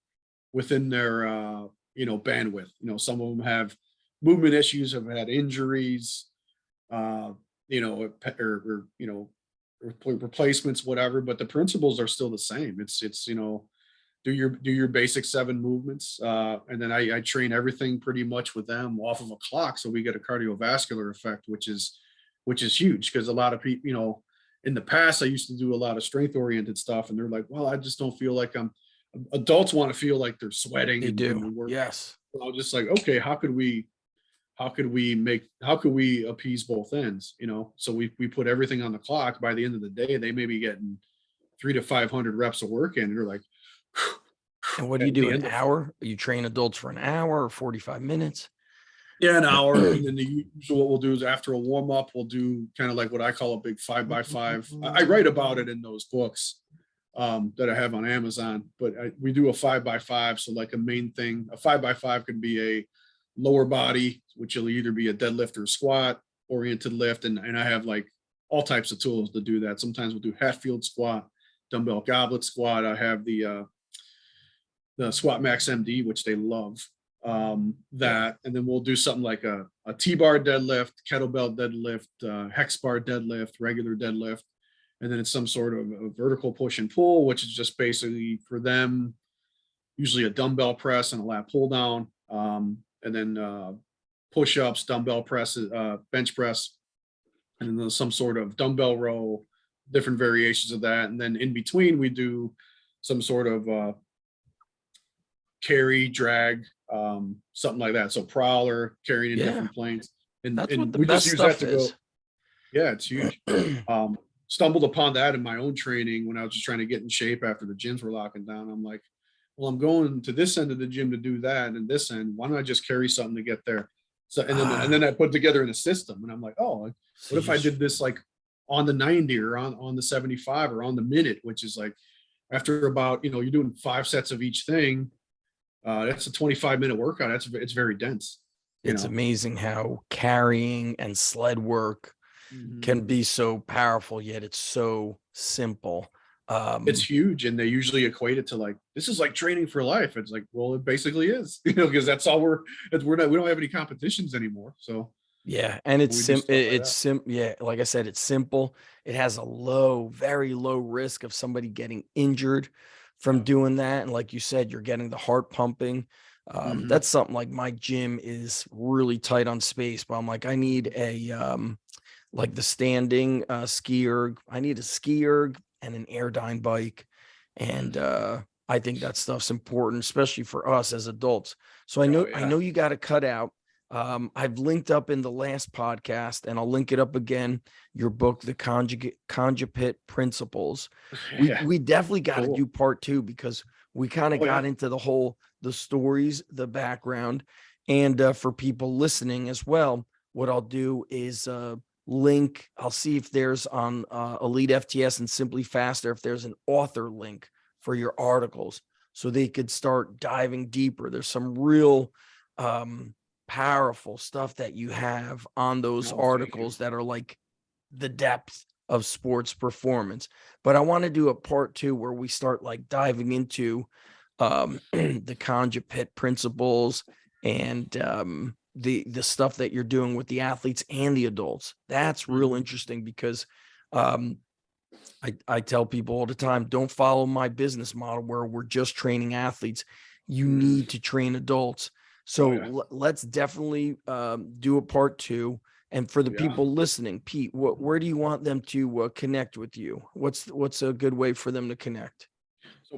bandwidth. Some of them have movement issues, have had injuries, replacements, whatever. But the principles are still the same. It's do your basic 7 movements, and then I train everything pretty much with them off of a clock, so we get a cardiovascular effect, which is huge, because a lot of people, in the past I used to do a lot of strength oriented stuff, and they're like, well, I just don't feel like adults want to feel like they're sweating. They and do. work. Yes. So I was just like, okay, how could we appease both ends? So we put everything on the clock. By the end of the day, they may be getting 300 to 500 reps of work in, and you're like, And what do you do? An hour? You train adults for an hour or 45 minutes? Yeah, an hour. And then usually what we'll do is after a warm up, we'll do kind of like what I call a big 5x5. I write about it in those books that I have on Amazon, but we do a 5x5. So like a main thing, a 5x5 could be a lower body, which will either be a deadlift or a squat oriented lift. And I have like all types of tools to do that. Sometimes we'll do Hatfield squat, dumbbell goblet squat. I have the Squat Max MD, which they love. And then we'll do something like a T-bar deadlift, kettlebell deadlift, hex bar deadlift, regular deadlift. And then it's some sort of a vertical push and pull, which is just basically for them, usually a dumbbell press and a lat pull down. And then push-ups, dumbbell presses, bench press, and then there's some sort of dumbbell row, different variations of that. And then in between, we do some sort of carry, drag, something like that. So prowler, carrying in different planes. And That's what the we best just use that stuff to is. go. Yeah, it's huge. Stumbled upon that in my own training when I was just trying to get in shape after the gyms were locking down. I'm like, well, I'm going to this end of the gym to do that, and this end, why don't I just carry something to get there? So and then I put together in a system, and I'm like, oh, what if I did this like on the 90 or on the 75 or on the minute, which is like after about, you're doing 5 sets of each thing. That's a 25-minute workout. It's very dense. It's amazing how carrying and sled work can be so powerful, yet it's so simple. It's huge, and they usually equate it to like, this is like training for life. It's like, well, it basically is, because that's all we don't have any competitions anymore. So yeah, and it's yeah, like I said, it's simple. It has a very low risk of somebody getting injured from doing that. And like you said, you're getting the heart pumping. That's something like my gym is really tight on space, but I'm like, I need like the standing ski erg. I need a ski erg and an Airdyne bike. And I think that stuff's important, especially for us as adults. So I know you got to cut out. I've linked up in the last podcast, and I'll link it up again, your book, The Conjugate Principles. We definitely got to do part 2, because we kind of got into the stories, the background, and for people listening as well, what I'll do is link, I'll see if there's on Elite FTS and Simply Faster, if there's an author link for your articles, so they could start diving deeper. There's some real powerful stuff that you have on those articles that are like the depth of sports performance. But I want to do a part 2 where we start like diving into the conjugate principles and the stuff that you're doing with the athletes and the adults. That's real interesting, because I tell people all the time, don't follow my business model where we're just training athletes. You need to train adults. So let's definitely do a part 2. And for the people listening, Pete, where do you want them to connect with you? What's a good way for them to connect?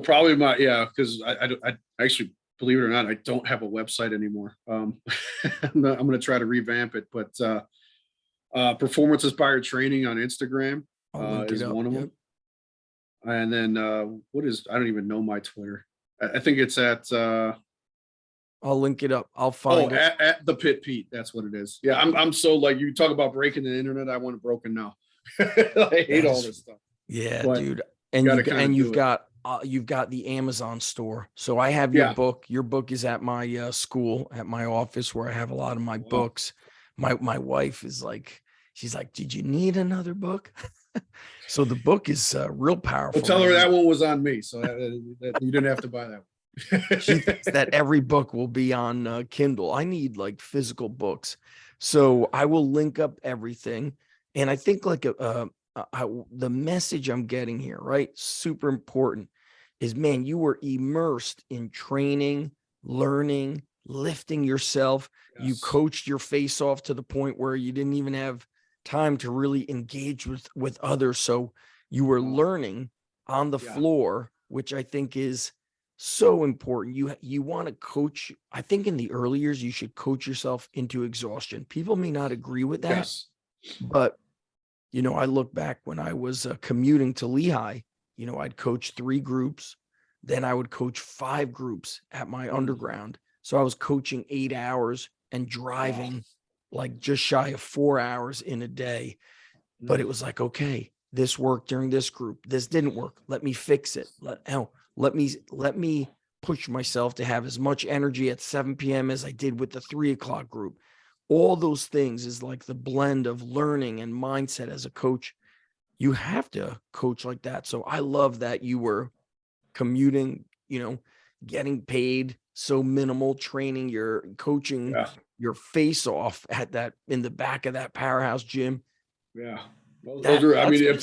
Probably because I actually, believe it or not, I don't have a website anymore. I'm going to try to revamp it, but performance inspired training on Instagram I'll link it is up. one of Yep. them. And then I don't even know my Twitter. I think it's at I'll link it up. I'll find it. at the Pit Pete. That's what it is. Yeah, I'm so like, you talk about breaking the internet. I want it broken now. I hate all this stuff. Yeah, But dude. You've got the Amazon store. So I have your Yeah. book. Your book is at my school, at my office where I have a lot of my Wow. books. My wife is like, she's like, did you need another book? So the book is real powerful. Well, tell her man. that one was on me, so that you didn't have to buy that one. She thinks that every book will be on Kindle. I need like physical books. So I will link up everything. And I think like the message I'm getting here, right? Super important is, man, you were immersed in training, learning, lifting yourself. You Yes. coached your face off to the point where you didn't even have time to really engage with others. So you were learning on the Yeah. floor, which I think is so important. You want to coach. I think in the early years, you should coach yourself into exhaustion. People may not agree with that, Yes. but I look back when I was commuting to Lehigh, I'd coach 3 groups, then I would coach 5 groups at my underground. So I was coaching 8 hours and driving like just shy of 4 hours in a day. But it was like, okay, this worked during this group. This didn't work. Let me fix it. Let me push myself to have as much energy at 7 p.m. as I did with the 3 o'clock group. All those things is like the blend of learning and mindset as a coach. You have to coach like that. So I love that you were commuting, getting paid so minimal, training, your coaching Yeah. your face off in the back of that powerhouse gym. Yeah. Those That- are, I mean, that's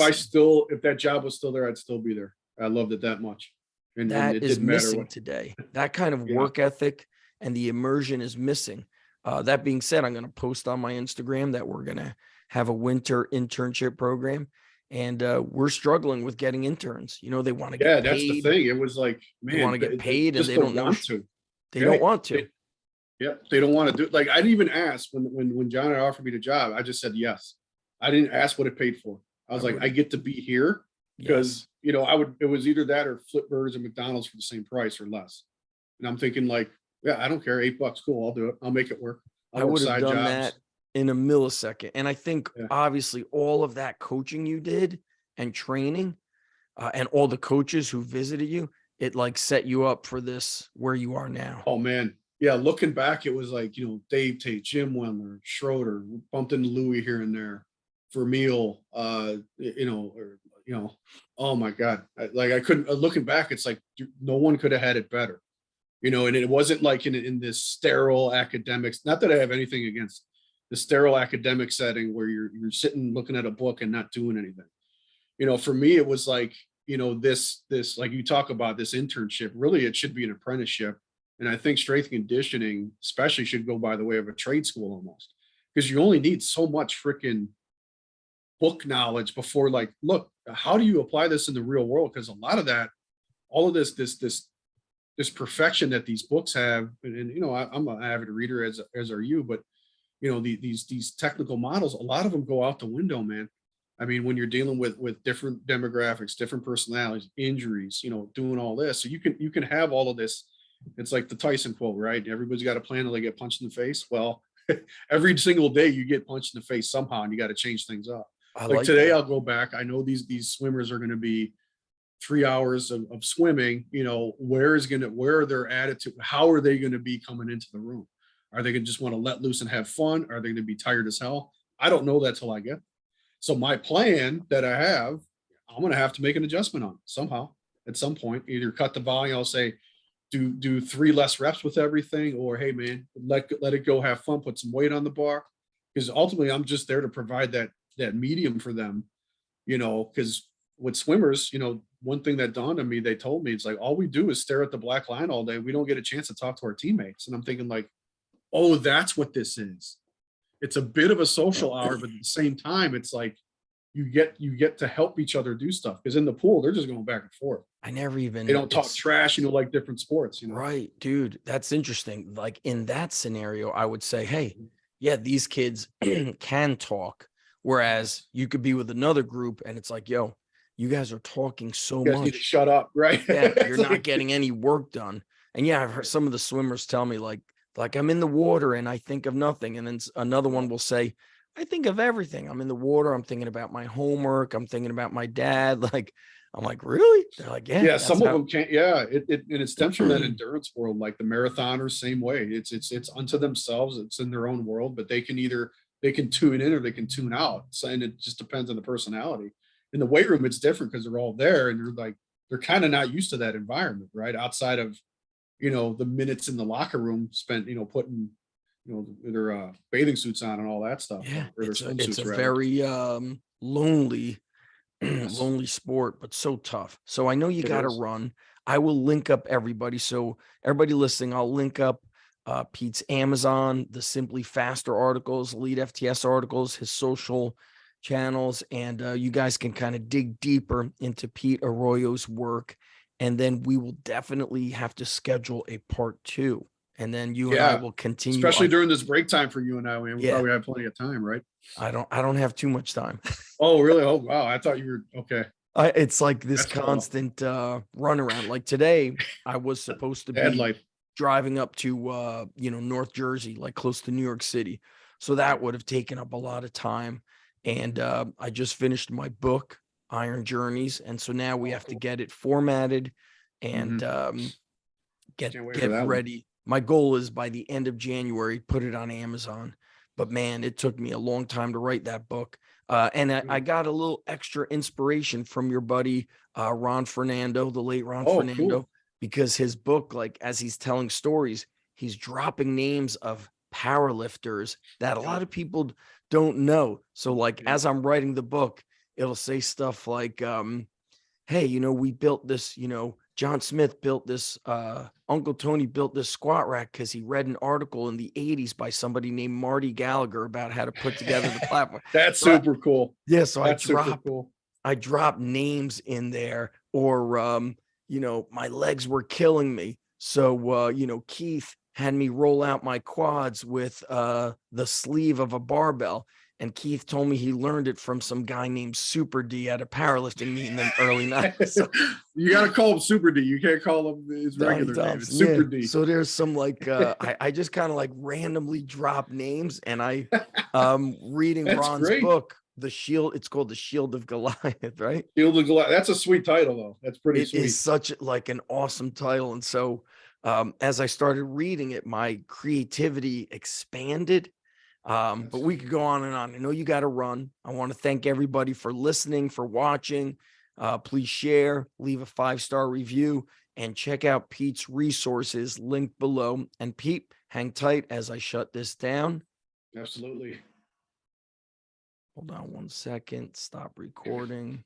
if that job was still there, I'd still be there. I loved it that much. And That it is didn't matter missing what. today. That kind of Yeah. work ethic and the immersion is missing. That being said, I'm going to post on my Instagram that we're going to have a winter internship program, and we're struggling with getting interns. They want to Yeah, get that's the paid. thing. It was like, man, They want to get paid, and just they don't know. want to. They Yeah, don't want to. They don't want to do it. Like, I didn't even ask when John had offered me the job. I just said yes. I didn't ask what it paid for. I was like, I get to be here because Yes. it was either that or flip burgers at McDonald's for the same price or less. And I'm thinking like, yeah, I don't care. $8, cool. I'll do it. I'll make it work. I I'll work would have side done jobs. that in a millisecond. And I think Yeah. obviously all of that coaching you did and training and all the coaches who visited you, it like set you up for this where you are now. Oh man. Yeah. Looking back, it was like, Dave Tate, Jim Wendler, Schroeder, bumped into Louis here and there, Vermeil, oh my God. I couldn't, looking back, it's like, no one could have had it better, and it wasn't like in this sterile academics, not that I have anything against the sterile academic setting where you're sitting looking at a book and not doing anything. For me, it was like, this, like you talk about this internship, really, it should be an apprenticeship. And I think strength and conditioning especially should go by the way of a trade school almost, because you only need so much freaking book knowledge before, like, look, how do you apply this in the real world? Because a lot of that, all of this perfection that these books have, and I'm an avid reader as are you, but these technical models, a lot of them go out the window, man. I mean, when you're dealing with different demographics, different personalities, injuries, doing all this, so you can have all of this. It's like the Tyson quote, right? Everybody's got a plan till they get punched in the face. Well, every single day you get punched in the face somehow, and you got to change things up. Like today, that. I'll go back. I know these swimmers are going to be 3 hours of swimming. Where are their attitude? How are they going to be coming into the room? Are they going to just want to let loose and have fun? Are they going to be tired as hell? I don't know that till I get. So my plan that I have, I'm going to have to make an adjustment on somehow at some point. Either cut the volume. I'll say, do 3 less reps with everything, or hey man, let it go, have fun, put some weight on the bar, because ultimately I'm just there to provide that medium for them, because with swimmers, one thing that dawned on me, they told me, it's like, all we do is stare at the black line all day. We don't get a chance to talk to our teammates. And I'm thinking like, oh, that's what this is. It's a bit of a social hour, but at the same time, it's like, you get to help each other do stuff, because in the pool they're just going back and forth. I never even, They don't talk it's trash, like different sports, right, dude. That's interesting. Like in that scenario, I would say, hey, yeah, these kids can talk. Whereas you could be with another group and it's like, yo, you guys are talking so You guys need to much. shut up, right? Yeah, you're It's not like, getting any work done. And yeah, I've heard some of the swimmers tell me like I'm in the water and I think of nothing. And then another one will say, I think of everything. I'm in the water. I'm thinking about my homework. I'm thinking about my dad. Like, I'm like, really? They're like, yeah, yeah, that's some of how. them can't. Yeah, and it stems from that endurance world, like the marathoners, same way. It's unto themselves. It's in their own world, but they can tune in or they can tune out. So, and it just depends on the personality. In the weight room, it's different because they're all there and they're kind of not used to that environment, right? Outside of the minutes in the locker room spent putting their bathing suits on and all that stuff, Yeah, or their it's a swimsuits rather. very lonely Yes, lonely sport, but so tough. So I know you it got to is. run. I will link up everybody. So everybody listening, I'll link up Pete's Amazon, the Simply Faster articles, Elite FTS articles, his social channels, and you guys can kind of dig deeper into Pete Arroyo's work. And then we will definitely have to schedule a part 2. And then you and I Yeah, will continue especially our, during this break time for you and I, man. We yeah, probably have plenty of time, right? I don't have too much time. Oh, really? Oh, wow. I thought you were okay. It's like this That's cool. constant runaround. Like today, I was supposed to Dad be life. driving up to North Jersey, like close to New York City. So that would have taken up a lot of time. And I just finished my book, Iron Journeys. And so now we Oh, have to cool. get it formatted and Mhm. get Can't wait for get that one. ready. My goal is by the end of January, put it on Amazon. But man, it took me a long time to write that book. And I got a little extra inspiration from your buddy Ron Fernando, the late Ron Oh, cool. Fernando, because his book, like as he's telling stories, he's dropping names of powerlifters that a lot of people don't know. So like Yeah. as I'm writing the book, it'll say stuff like hey, we built this, John Smith built this, Uncle Tony built this squat rack because he read an article in the 80s by somebody named Marty Gallagher about how to put together the platform. That's So super cool. yeah, so That's super cool. I drop names in there, or my legs were killing me. So Keith had me roll out my quads with the sleeve of a barbell. And Keith told me he learned it from some guy named Super D at a powerlifting meet in the early 90s. So You got to call him Super D. You can't call him his Donnie regular name. It's Thompson, yeah. Super D. So there's some like I just kind of like randomly drop names, and I reading That's Ron's great. book, The Shield, it's called The Shield of Goliath, right? Shield of Goliath. That's a sweet title, though. That's pretty It sweet. is such like an awesome title. And so as I started reading it, my creativity expanded. But we could go on and on. I know you got to run. I want to thank everybody for listening, for watching. Please share, leave a 5-star review, and check out Pete's resources linked below. And Pete, hang tight as I shut this down. Absolutely. Hold on one second. Stop recording.